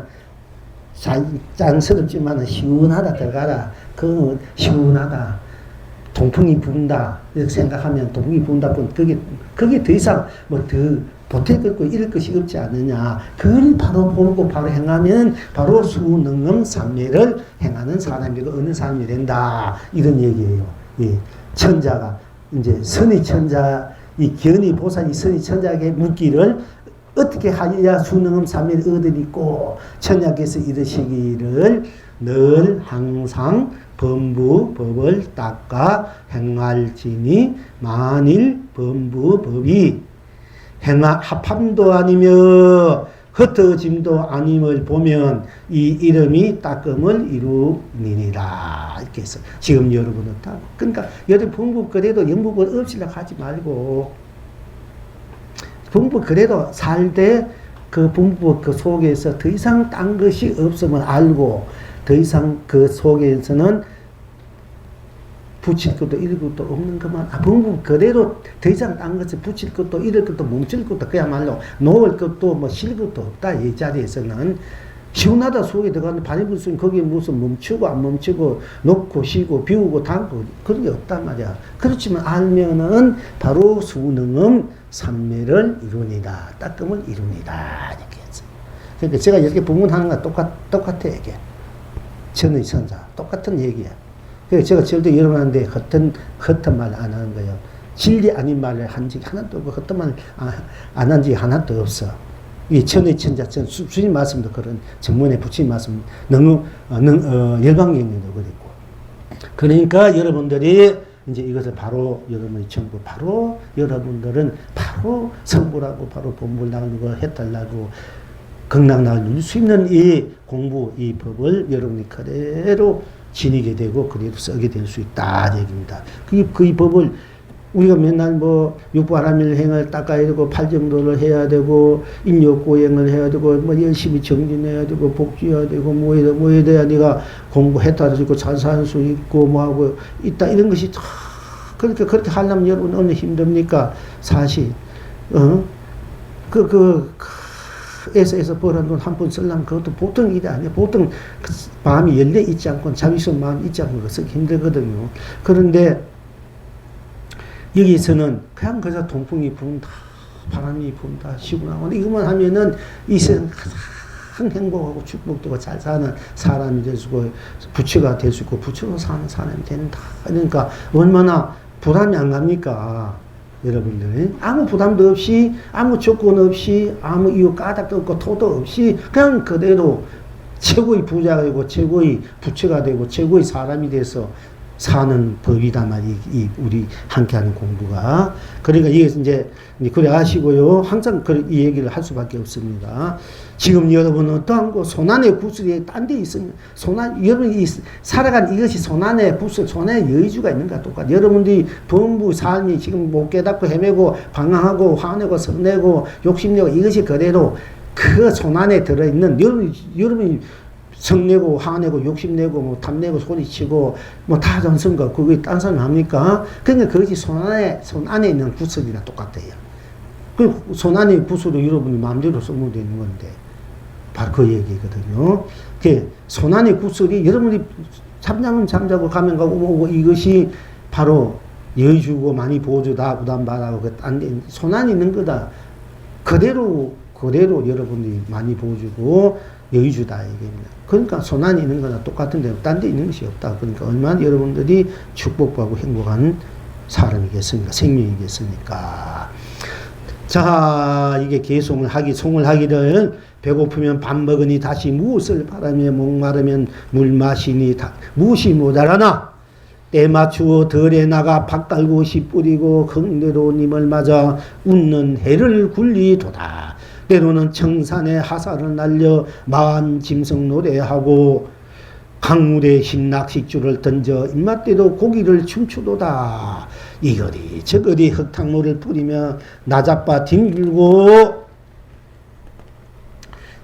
A: 짠스럽지만은 시원하다 들어가라. 그 시원하다. 동풍이 분다. 이렇게 생각하면 동풍이 분다. 그게 더 이상 뭐 더 보탤 것 있고 이럴 것이 없지 않느냐. 그걸 바로 보고 바로 행하면 바로 수능음 삼매를 행하는 사람이고 어느 사람이 된다. 이런 얘기예요. 예. 천자가 이제 선의천자 이 견의 보살이 선의천자에게 묻기를 어떻게 하여야 수능음 삼매를 얻으리꼬 천자께서 이르시기를 늘 항상 범부법을 닦아 행할지니 만일 범부법이 합함도 아니며 흩어짐도 아님을 보면 이 이름이 닦음을 이루니라. 이렇게 해서 지금 여러분은 다 그러니까 여러분 범부 그래도 영법을 없이라 하지 말고 범부 그래도 살되 그 범부 그 속에서 더 이상 딴 것이 없음을 알고 더 이상 그 속에서는 붙일 것도 잃을 것도 없는 것만 범부 그대로 더 이상 딴 것을 붙일 것도 잃을 것도 멈출 것도 그야말로 놓을 것도 뭐 쉴 것도 없다. 이 자리에서는 시원하다 속에 들어가는 바람이 불수록 거기에 무슨 멈추고 안 멈추고 놓고 쉬고 비우고 담고 그런 게 없단 말이야. 그렇지만 알면은 바로 수능음 삼매를 이루니다. 닦음을 이루니다. 이렇게 했어. 그러니까 제가 이렇게 부문하는 거 똑같아 이게. 천의 천자 똑같은 얘기야. 그래서 제가 절대 여러분한테 헛된 말 안 하는 거예요. 진리 아닌 말을 한 적이 하나도 없고 헛된 말 안 한 적이 하나도 없어. 이 천의 천자, 수님 말씀도 그런 전문에 붙인 말씀 너무 열방경에도 그랬고. 그러니까 여러분들이 이제 이것을 바로 여러분이 전부 바로 여러분들은 바로 성불하고 바로 본불 나가는 걸 해달라고 극락나를 누릴 수 있는 이 공부, 이 법을 여러분이 그대로 지니게 되고 그대로 쓰게 될 수 있다 얘기입니다. 그 법을 우리가 맨날 뭐 육바라밀행을 닦아야 되고 팔정도를 해야 되고 인욕고행을 해야 되고 뭐 열심히 정진해야 되고 복지해야 되고 뭐 해야 돼야 네가 공부했다 되고 잘 살 수 있고 뭐 하고 있다 이런 것이 다 그렇게 하려면 여러분 얼마나 힘듭니까? 사실 에서 벌은 돈 한 푼 쓰려면 그것도 보통 일이 아니에요. 보통 마음이 열려 있지 않고 자비스러운 마음이 있지 않고 쓰기 힘들거든요. 그런데 여기서는 그냥 그저 동풍이 분다, 바람이 분다, 쉬고 나고 이것만 하면은 이 세상 가장 행복하고 축복되고 잘 사는 사람이 될 수 있고 부처가 될 수 있고 부처로 사는 사람이 된다. 그러니까 얼마나 부담이 안 갑니까? 여러분들 아무 부담도 없이 아무 조건 없이 아무 이유 까닭도 없고 토도 없이 그냥 그대로 최고의 부자가 되고 최고의 부처가 되고 최고의 사람이 돼서 사는 법이다 말이 우리 함께하는 공부가. 그러니까 이게 이제 그래 아시고요. 항상 이 얘기를 할 수밖에 없습니다. 지금 여러분은 어떠한 거 손안의 구슬이 딴 데 있습니다. 여러분이 살아간 이것이 손안의 구슬, 손안의 여의주가 있는가 똑같아. 여러분들이 범부 삶이 지금 못 깨닫고 헤매고 방황하고 화내고 성내고 욕심내고 이것이 그대로 그 손안에 들어있는 여러분이 성내고 화내고 욕심내고 뭐 탐내고 소리치고 뭐 다 전선거 그게 딴 사람 합니까? 그러니까 그것이 손 안에 있는 구슬이랑 똑같아요. 그 손 안에 구슬을 여러분이 마음대로 쓰면 되는 건데 바로 그 얘기거든요. 그 손 안에 구슬이 여러분이 잠자면 잠자고 가면 가고 오고 이것이 바로 여주고 많이 보여주다 부담 받아고 그 딴 데 손 안에 있는 거다. 그대로 여러분들이 많이 보여주고 여의주다 얘기입니다. 그러니까 손안에 있는 거나 똑같은데 딴 데 있는 것이 없다. 그러니까 얼마나 여러분들이 축복받고 행복한 사람이겠습니까? 생명이겠습니까? 자, 이게 개송을 하기를 배고프면 밥 먹으니 다시 무엇을 바라며 목마르면 물 마시니 무엇이 모자라나 때 맞추어 덜에 나가 밥 깔고 씨 뿌리고 긍대로 님을 맞아 웃는 해를 굴리도다. 때로는 청산에 하사를 날려 마한 짐승 노래하고 강물에 흰 낚싯줄을 던져 입맛대로 고기를 춤추도다. 이거리 저거리 흙탕물을 뿌리며 나잡바 뒹굴고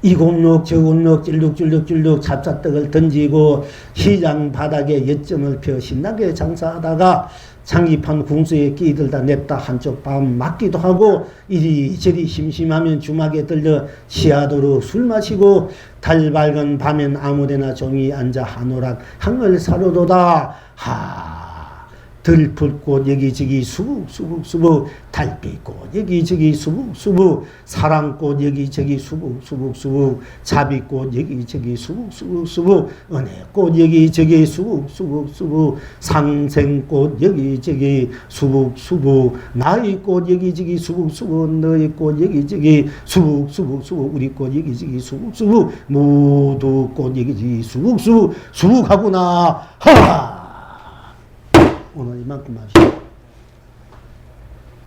A: 이 곰록 저 곰록 찔룩찔룩찔룩 잡사떡을 던지고 시장 바닥에 엿점을 펴 신나게 장사하다가 장기판 궁수에 끼들다 냅다 한쪽 밤 맞기도 하고 이리저리 심심하면 주막에 들려 시야도록 술 마시고 달 밝은 밤엔 아무데나 종이 앉아 한오락 항을 사료도다. 들풀꽃 여기저기 수북수북 달빛꽃 여기저기 수북수북 사랑꽃 여기저기 수북수북 자비꽃 여기저기 수북수북 은혜꽃 여기저기 수북수북 상생꽃 여기저기 수북수북 나의꽃 여기저기 수북수북 너의꽃 여기저기 수북수북 우리꽃 여기저기 수북수북 모두 꽃 여기저기 수북수북하구나. 오늘 이만큼 하시죠.